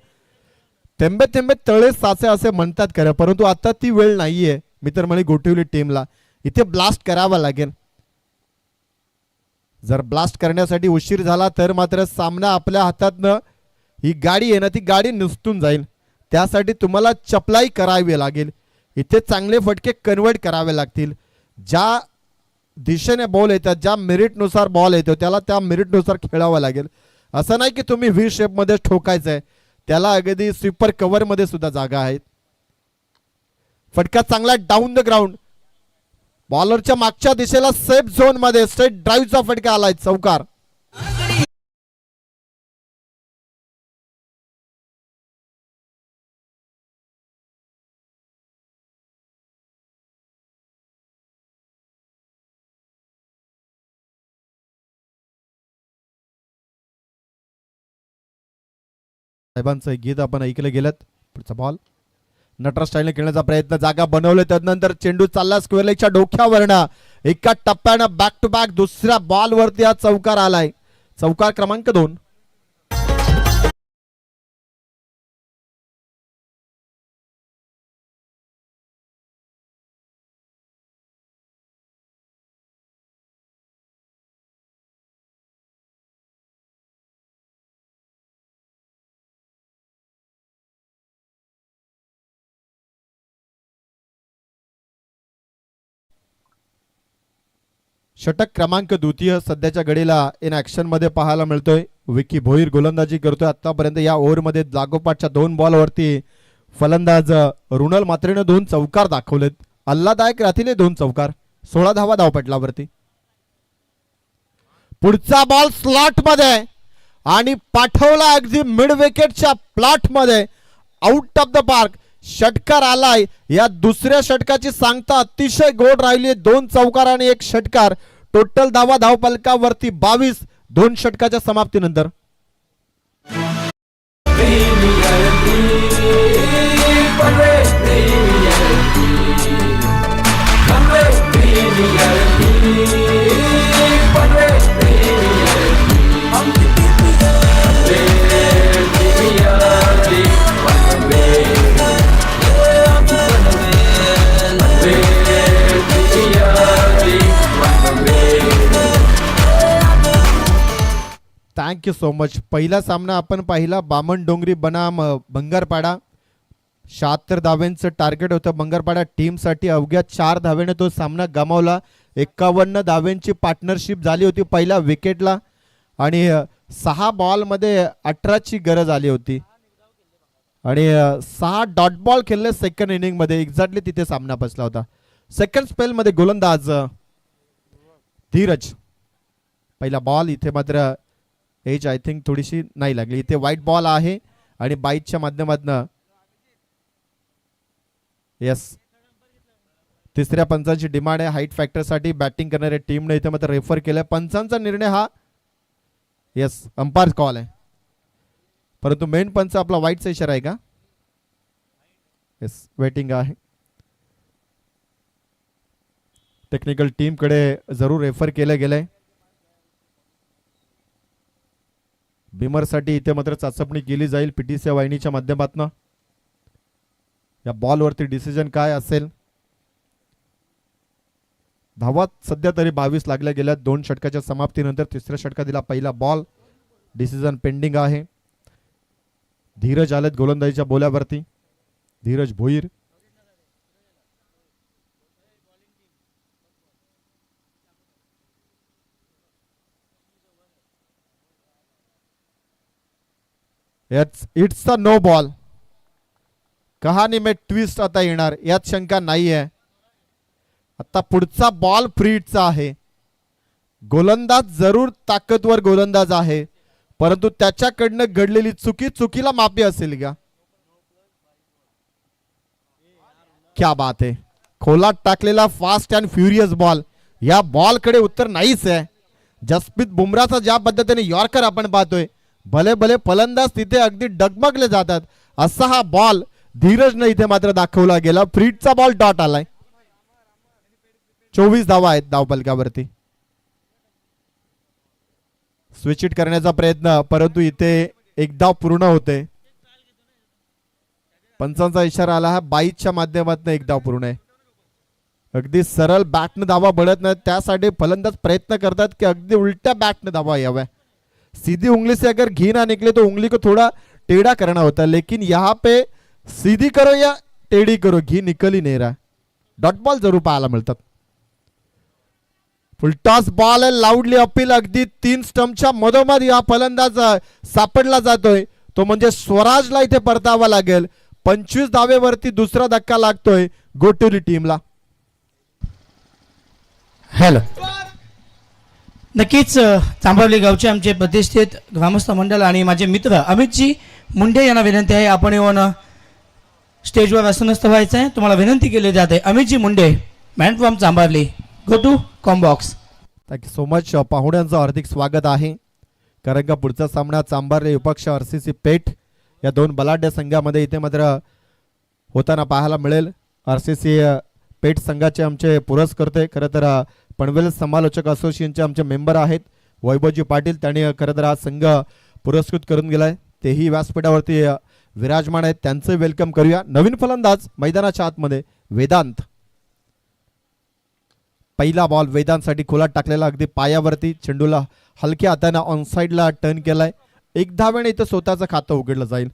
थेंबे थेंबे तळे साचे असे म्हणतात खरं, परंतु आता ती वेळ नाहीये मित्रमंडळी. गोठवली टीमला इथे ब्लास्ट करावा लागेल. जर ब्लास्ट करण्यासाठी उशीर झाला तर मात्र सामना आपल्या हातातनं ही गाडी आहे ना ती गाडी निसटून जाईल. त्यासाठी तुम्हाला चपलाई करावी लागेल. इथे चांगले फटके कन्वर्ट करावे लागतील. ज्या दिशेने बॉल येतात, ज्या मेरिटनुसार बॉल येतो त्याला त्या मेरिटनुसार खेळावं लागेल. असं नाही की तुम्ही व्ही शेपमध्ये ठोकायचं आहे, त्याला अगदी स्वीपर कव्हरमध्ये सुद्धा जागा आहे. फटका चांगला डाऊन द ग्राउंड, बॉलरच्या मागच्या दिशेला सेफ झोन मध्ये स्ट्रेट ड्राईव्हचा फटका आलाय, चौकार. साहेबांचं एक गीत आपण ऐकलं गेलं. पुढचा बॉल नटराज स्टाईलने खेळण्याचा प्रयत्न, जागा बनवले, त्यानंतर चेंडू चालला स्क्वेअर लेगच्या डोक्यावरनं, एका टप्प्यानं बॅक टू बॅक दुसऱ्या बॉल वरती हा चौकार आलाय, चौकार क्रमांक 2. षटक क्रमांक 2 सध्याच्या घडीला इन ऍक्शन मध्ये पाहायला मिळतोय. विकी भोईर गोलंदाजी करतोय. आतापर्यंत या ओव्हरमध्ये लागोपाठच्या 2 बॉलवरती फलंदाज रुणल मात्रेने 2 चौकार दाखवलेत. आल्हादायक राहतील 2 चौकार. 16 धावा धावपटलावरती. पुढचा बॉल स्लॉट मध्ये आणि पाठवला अगदी मिड विकेटच्या प्लॉट मध्ये, आउट ऑफ द पार्क. षटकार आलाय. या दुसऱ्या षटकाची सांगता अतिशय गोड राहिली. 2 चौकार आणि 1 षटकार. टोटल धावा धावपलकावरती 22 2 षटकाच्या समाप्तीनंतर. Thank you so much. पहिला सामना आपण पाहिला बामण डोंगरी बनाम बंगारपाडा. 76 धाव्यांचं टार्गेट होतं बंगारपाडा टीमसाठी. अवघ्या 4 धावेने तो सामना गमावला. 51 धाव्यांची पार्टनरशिप झाली होती पहिल्या विकेटला आणि 6 बॉलमध्ये 18ची गरज आली होती आणि 6 डॉट बॉल खेळले सेकंड इनिंग मध्ये. एक्झॅक्टली तिथे सामना बसला होता. सेकंड स्पेल मध्ये गोलंदाज धीरज. पहिला बॉल इथे मात्र एज आय थिंक थोडीशी नाही लागली. इथे व्हाईट बॉल आहे आणि बाईटच्या माध्यमातून येस तिसऱ्या पंचांची डिमांड आहे. हाईट फॅक्टरसाठी बॅटिंग करणाऱ्या टीमने इथे मात्र रेफर केलाय. पंचांचा निर्णय हा येस अंपायर कॉल आहे, परंतु मेन पंच आपला व्हाईटचा इशारा आहे का? येस वेटिंग आहे. टेक्निकल टीम कडे जरूर रेफर केलं गेलंय. बिमरसाठी इथे मात्र चाचपणी केली जाईल पीटीसी वाहिनीच्या माध्यमातून. या बॉलवरती डिसिजन काय असेल? धावा सध्या तरी 22 लागल्या गेल्या 2 षटकाच्या समाप्तीनंतर. तिसऱ्या षटकात दिला पहिला बॉल. डिसिजन पेंडिंग आहे. धीरज आलेत गोलंदाजीच्या बोल्यावरती. Dheeraj Bhoir. It's a no ball. कहाणी में ट्विस्ट आता येणार यात शंका नाही आहे. आता पुढचा बॉल फ्रीटचा आहे. गोलंदाज जरूर ताकदवर गोलंदाज आहे, परंतु त्याच्याकडनं घडलेली चुकीला माफी असेल का? क्या बात है. खोलात टाकलेला फास्ट अँड फ्युरियस बॉल. या बॉल कडे उत्तर नाहीच आहे. जसप्रीत बुमराचा ज्या पद्धतीने यॉर्कर आपण पाहतोय, भले भले फलंदाज तिथे अगदी डगमगले जातात, असा हा बॉल धीरजने इथे मात्र दाखवला गेला. फ्रीटचा बॉल डॉट आलाय. 24 धावा आहेत धावपलकावरती. स्विच इट करण्याचा प्रयत्न, परंतु इथे एक धाव पूर्ण होते. पंचांचा इशारा आला. हा 22च्या माध्यमातून एक धाव पूर्ण आहे. अगदी सरळ बॅटनं धावा बढ़त नाही, त्यासाठी फलंदाज प्रयत्न करतात की अगदी उलट्या बॅटनं धावा याव्या. सीधी उंगली से अगर घी ना निकले तो उंगली को थोड़ा टेढ़ा करना होता है, लेकिन यहाँ पे सीधी करो या टेढ़ी करो, घी निकल ही नहीं रहा. डॉट बॉल जरूर पाहायला मिळतात. फुलटॉस बॉल लाऊडली अपील अगदी 3 स्टंपच्या मधोमध हा फलंदाज सापडला जातोय. तो म्हणजे स्वराजला इथे परतावा लागेल. 25 धावेवरती दुसरा धक्का लागतोय गोटिवली टीमला. हॅलो, नक्कीच चांभावली गावचे आमचे प्रतिष्ठित ग्रामस्थ मंडळ आणि माझे मित्र अमितजी मुंडे यांना विनंती आहे, आपण येऊन स्टेजवर आसनस्थ व्हायचं आहे. तुम्हाला विनंती केली जाते. अमितजी Munde, man from Chambhavali, go to combox. Thank you so much. पाहुण्यांचं हार्दिक स्वागत आहे. कारण का पुढचा सामना चांभारले विपक्ष RCC पेठ या 2 बलाढ्य संघामध्ये इथे मात्र होताना पाहायला मिळेल. RCC पेठ संघाचे आमचे पुरस्कर्ते खरं तर पनवेल समालोचक असोसिएशनचे आमचे मेंबर आहेत वैभवजी पाटील. त्यांनी खरं तर हा संघ पुरस्कृत करून गेलाय. तेही व्यासपीठावरती विराजमान आहेत. त्यांचं वेलकम करूया. नवीन फलंदाज मैदानाच्या आतमध्ये वेदांत. पहिला बॉल वेदांतसाठी खुला टाकलेला अगदी पायावरती. चेंडूला हलक्या हाताने ऑनसाईडला टर्न केलाय. 1 धावेने इथं स्वतःचं खातं उघडलं जाईल.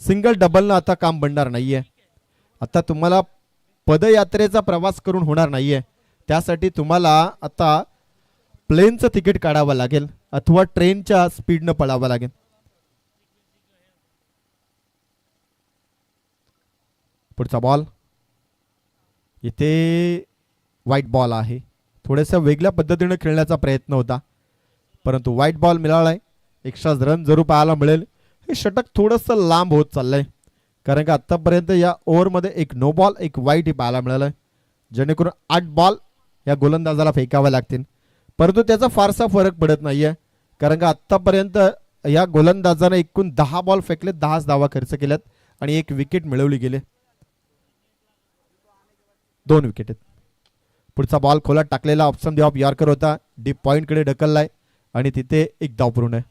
सिंगल डबलनं आता काम बनणार नाहीये. आता तुम्हाला पदयात्रेचा प्रवास करून होणार नाहीये. त्यासाठी तुम्हाला आता प्लेनचं तिकीट काढावं लागेल अथवा ट्रेनच्या स्पीडनं पळावं लागेल. पुढचा बॉल इथे व्हाईट बॉल आहे. थोड्याशा वेगळ्या पद्धतीने खेळण्याचा प्रयत्न होता परंतु व्हाईट बॉल मिळालाय. एक्स्ट्रा रन जरूर पाहायला मिळेल. हे षटक थोडंसं लांब होत चाललंय कारण का आत्तापर्यंत या ओव्हरमध्ये 1 नो बॉल 1 वाईट ही पाहायला मिळालंय. जेणेकरून 8 बॉल या गोलंदाजाला फेकावे लागतील परंतु त्याचा फारसा फरक पडत नाहीये कारण का आत्तापर्यंत या गोलंदाजाने एकूण 10 बॉल फेकले, 10 धावा खर्च केल्यात आणि 1 विकेट मिळवली गेली. 2 विकेट आहेत. पुढचा बॉल खोलात टाकलेला ऑप्शन दी ऑफ यॉर्कर होता. डीप पॉइंटकडे ढकललाय आणि तिथे 1 धाव पूर्ण आहे.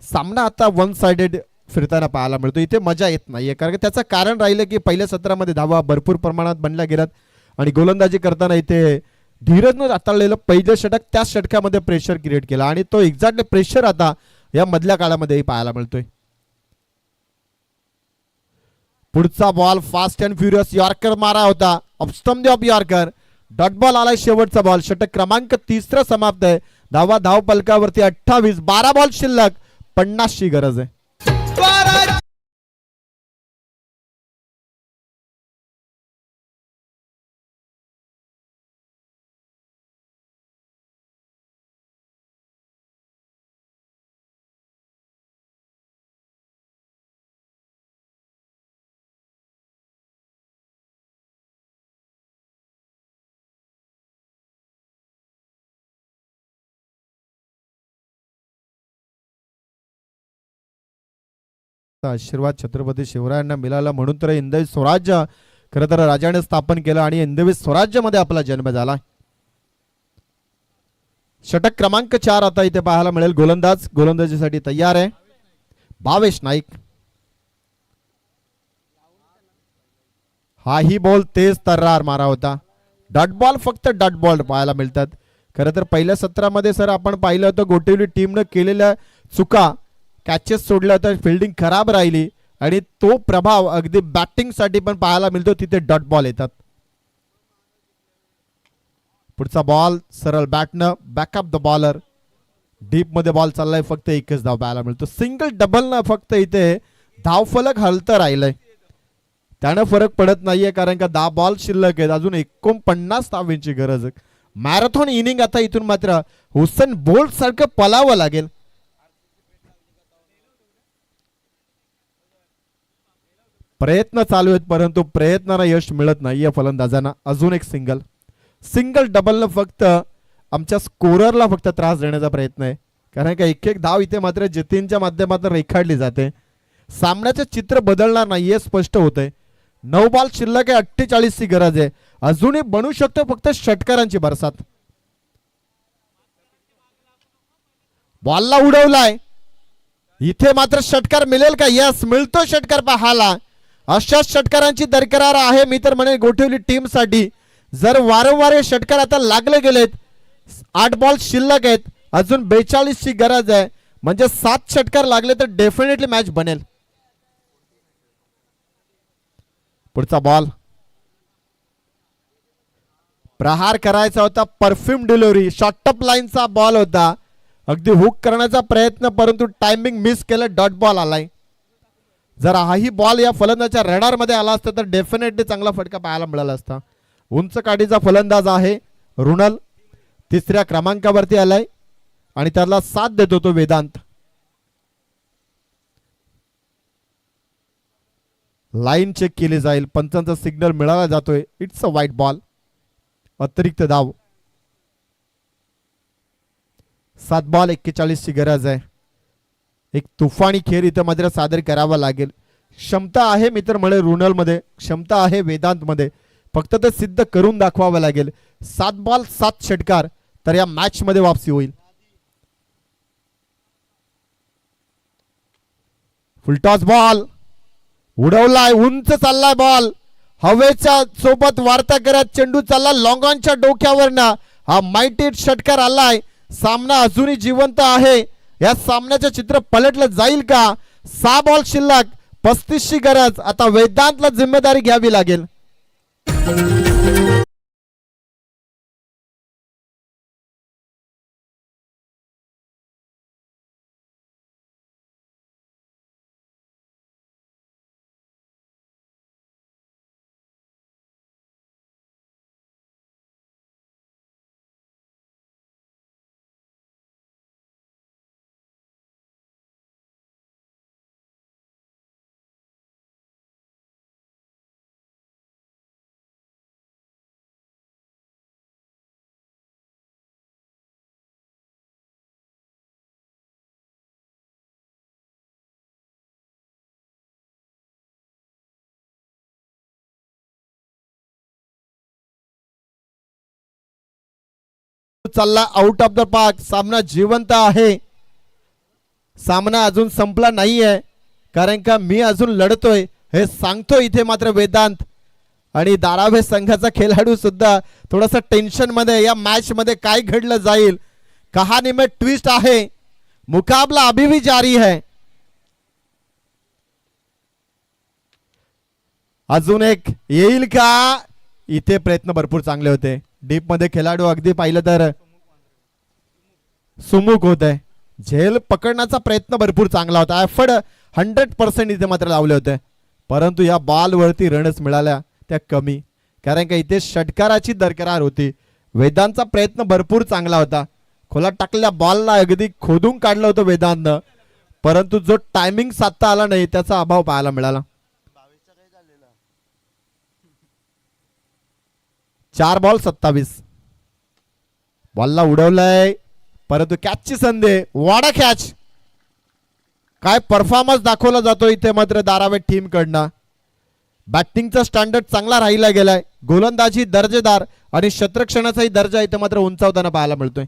सामना आता 1 साइडेड फिरताना पाहायला मिळतो. इथे मजा येत नाहीये कारण त्याचं कारण राहिलं की पहिल्या सत्रामध्ये धावा भरपूर प्रमाणात बनल्या गेल्यात आणि गोलंदाजी करताना इथे धीरजनं हाताळलेलं पहिलं षटक त्या षटकामध्ये प्रेशर क्रिएट केला आणि तो एक्झॅक्टली प्रेशर आता या मधल्या काळामध्येही पाहायला मिळतोय. पुढचा ball fast and furious yorker मारा होता. Off stump of yorker. Dot ball आलाय. शेवटचा बॉल. षटक क्रमांक 3 समाप्त आहे. धाव पलकावरती 28. 12 बॉल शिल्लक. 50 ची गरज आहे. आशीर्वाद छत्रपती शिवरायांना मिळाला म्हणून तर हिंदवी स्वराज्य खरं तर राजाने स्थापन केलं आणि हिंदवी स्वराज्यामध्ये आपला जन्म झाला. षटक क्रमांक 4 आता इथे पाहायला मिळेल. गोलंदाजीसाठी तयार आहे भावेश नाईक. हाही बॉल तेज तर्रार मारा होता. डॉट बॉल फक्त डॉट बॉल पाहायला मिळतात. खरं तर पहिल्या सत्रामध्ये सर आपण पाहिलं होतं गोटिवली टीमनं केलेल्या चुका, कॅचेस सोडल्या होत्या, फिल्डिंग खराब राहिली आणि तो प्रभाव अगदी बॅटिंगसाठी पण पाहायला मिळतो. तिथे डॉट बॉल येतात. पुढचा बॉल सरळ बॅटनं बॅकअप द बॉलर. डीप मध्ये बॉल चाललाय. फक्त 1च धाव पाहायला मिळतो. सिंगल डबल न फक्त इथे धावफलक हलतं राहिलंय. त्यानं फरक पडत नाहीये कारण का 10 बॉल शिल्लक आहेत. अजून 49 धावांची गरज आहे. मॅरेथॉन इनिंग आता इथून मात्र हुसेन बोल्ट सारखं पलावं लागेल. प्रयत्न चालू आहेत परंतु प्रयत्नाला यश मिळत नाहीये फलंदाजांना. अजून एक सिंगल डबलनं फक्त आमच्या स्कोररला फक्त त्रास देण्याचा प्रयत्न आहे कारण का एक धाव इथे मात्र जतीनच्या माध्यमातून रेखाडली जाते. सामन्याचं चित्र बदलणार नाहीये स्पष्ट होतंय. 9 बॉल शिल्लक आहे. 48 ची गरज आहे. अजूनही बनू शकतो फक्त षटकारांची बरसात. बॉलला उडवलाय. इथे मात्र षटकार मिळेल का? यस, मिळतो षटकार पाहायला. अशा षटकारांची दरकरार आहे मी तर म्हणे गोठवली टीम साठी. जर वारंवार हे षटकार आता लागले गेलेत. 8 बॉल शिल्लक आहेत. अजून 42 ची गरज आहे म्हणजे 7 षटकार लागले तर डेफिनेटली मॅच बनेल. पुढचा बॉल प्रहार करायचा होता, परफ्यूम डिलिव्हरी, शॉर्टअप लाईनचा बॉल होता, अगदी हुक करण्याचा प्रयत्न, परंतु टायमिंग मिस केलं, डॉट बॉल आलाय. जर हाही बॉल या फलंदाच्या रडार मध्ये आला असता तर डेफिनेटली चांगला फटका पाहायला मिळाला असता. उंच काठीचा फलंदाज आहे रुनल, तिसऱ्या क्रमांकावरती आलाय आणि त्याला साथ देतो तो वेदांत. लाईन चेक केली जाईल, पंचांचा सिग्नल मिळाला जातोय. इट्स अ वाईट बॉल, अतिरिक्त धाव. 7 बॉल 41 ची गरज आहे. एक तुफानी खेळ इथं मात्र सादर करावा लागेल. क्षमता आहे मित्र म्हणे रुनल मध्ये, क्षमता आहे वेदांत मध्ये, फक्त ते सिद्ध करून दाखवावं लागेल. 7 बॉल 7 षटकार तर या मॅच मध्ये वापसी होईल. फुलटॉस बॉल उडवलाय, उंच चाललाय बॉल, हवेच्या सोबत वार्ता करत चेंडू चालला लॉंगॉनच्या डोक्यावरनं. हा माइटेड षटकार आलाय. सामना अजूनही जिवंत आहे. या सामन्याचं चित्र पलटलं जाईल का? 6 बॉल शिल्लक, 35 ची गरज. आता वेदांतला जिम्मेदारी घ्यावी लागेल. चालला आउट ऑफ द पार्क. सामना जिवंत आहे. सामना अजून संपला नाहीये, कारण का मी अजून लढतोय हे सांगतो इथे मात्र वेदांत. आणि धारावे संघाचा खेळाडू सुद्धा थोडासा टेन्शन मध्ये, या मॅच मध्ये काय घडलं जाईल. कहाणी में ट्विस्ट आहे. मुकाबला अभी भी जारी है. अजून एक येईल का? इथे प्रयत्न भरपूर चांगले होते. डीप मध्ये खेळाडू अगदी पाहिलं तर सुमुख होत आहे. झेल पकडण्याचा प्रयत्न भरपूर चांगला होता. एफर्ट 100% इथे मात्र लावले होते, परंतु या बॉल वरती रनच मिळाल्या त्या कमी, कारण का इथे षटकाराची दरकरार होती. वेदांतचा प्रयत्न भरपूर चांगला होता. खोलात टाकलेल्या बॉलला अगदी खोदून काढलं होतं वेदांतनं, परंतु जो टायमिंग साधता आला नाही त्याचा अभाव पाहायला मिळाला. 4 बॉल 27. बॉलला उडवलंय, परंतु कॅचची संधी. वाडा कॅच. काय परफॉर्मन्स दाखवला जातो इथे मात्र धारावे टीम कडनं. बॅटिंगचा स्टँडर्ड चांगला राहिला गेलाय. गोलंदाजी दर्जेदार आणि क्षेत्ररक्षणाचाही दर्जा इथे मात्र उंचावताना पाहायला मिळतोय.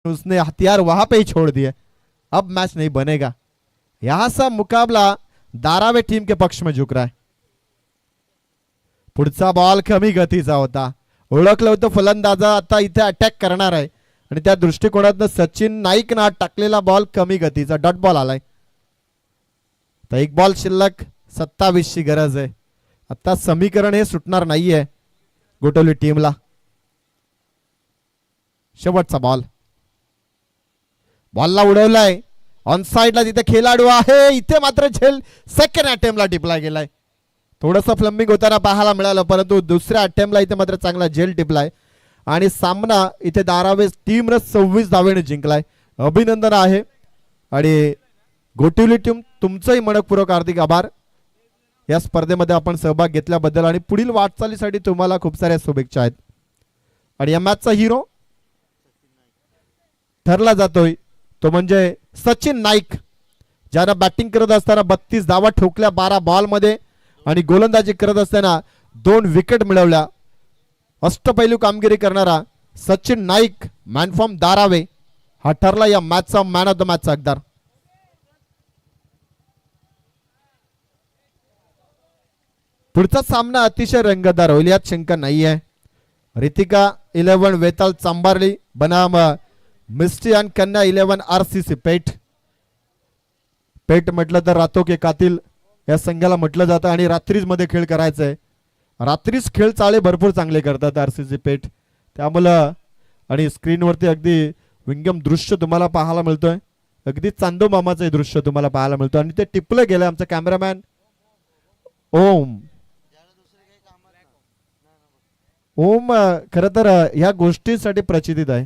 उसने हथियार वहां पे ही छोड़ दिए. अब मैच नहीं बनेगा. यहां सा मुकाबला धारावे टीम के पक्ष में झुक रहा है. पुढचा बॉल कमी गतीचा होता. ओळखलं होतं फलंदाजा आता इथे अटॅक करणार आहे, आणि त्या दृष्टिकोनातून सचिन नाईकनं टाकलेला बॉल कमी गतीचा डॉट बॉल आलाय. तर 1 बॉल शिल्लक, 27 ची गरज आहे. आता समीकरण हे सुटणार नाहीये गोटवली टीमला. शेवटचा बॉल. बॉलला उडवलाय ऑन साइडला, तिथे खेळाडू आहे. इथे मात्र झेल सेकंड अटेम्प्टला टिपला गेलाय. थोडंसं फ्लमिंग होताना पाहायला मिळालं, परंतु दुसऱ्या अटेम्प्टला इथे मात्र चांगला झेल टिपलाय आणि सामना इथे धारावे टीमनं 26 धावेने जिंकलाय. अभिनंदन आहे. आणि गोटिवली टीम तुमचंही मनपूर्वक हार्दिक आभार. या स्पर्धेमध्ये आपण सहभाग घेतल्याबद्दल आणि पुढील वाटचालीसाठी तुम्हाला खूप साऱ्या शुभेच्छा आहेत. आणि या मॅचचा हिरो ठरला जातोय तो म्हणजे सचिन नाईक, ज्यानं बॅटिंग करत असताना 32 धावा ठोकल्या 12 बॉलमध्ये आणि गोलंदाजी करत असताना 2 विकेट मिळवल्या. अष्टपैलू कामगिरी करणारा सचिन नाईक, मॅन फ्रॉम धारावे, हा ठरला या मॅचचा मॅन ऑफ द मॅचचा हकदार. पुढचा सामना अतिशय रंगतदार होईल यात शंका नाही आहे. रितिका 11 वेताल चांबारली बनाम मिस्टी आणि कन्या 11 RCC पेठ. पेठ म्हटलं तर रातो के कातिल या संघाला म्हटलं जातं आणि रात्रीच मध्ये खेळ करायचा आहे. रात्रीच खेळ चाळे भरपूर चांगले करतात RCC पेठ. त्यामुळं आणि स्क्रीनवरती अगदी विंगम दृश्य तुम्हाला पाहायला मिळतोय. अगदी चांदो मामाचं दृश्य तुम्हाला पाहायला मिळतं आणि ते टिपलं गेलं आमचा कॅमेरामॅन ओम. ओम खरं तर ह्या गोष्टीसाठी प्रचितीत आहे.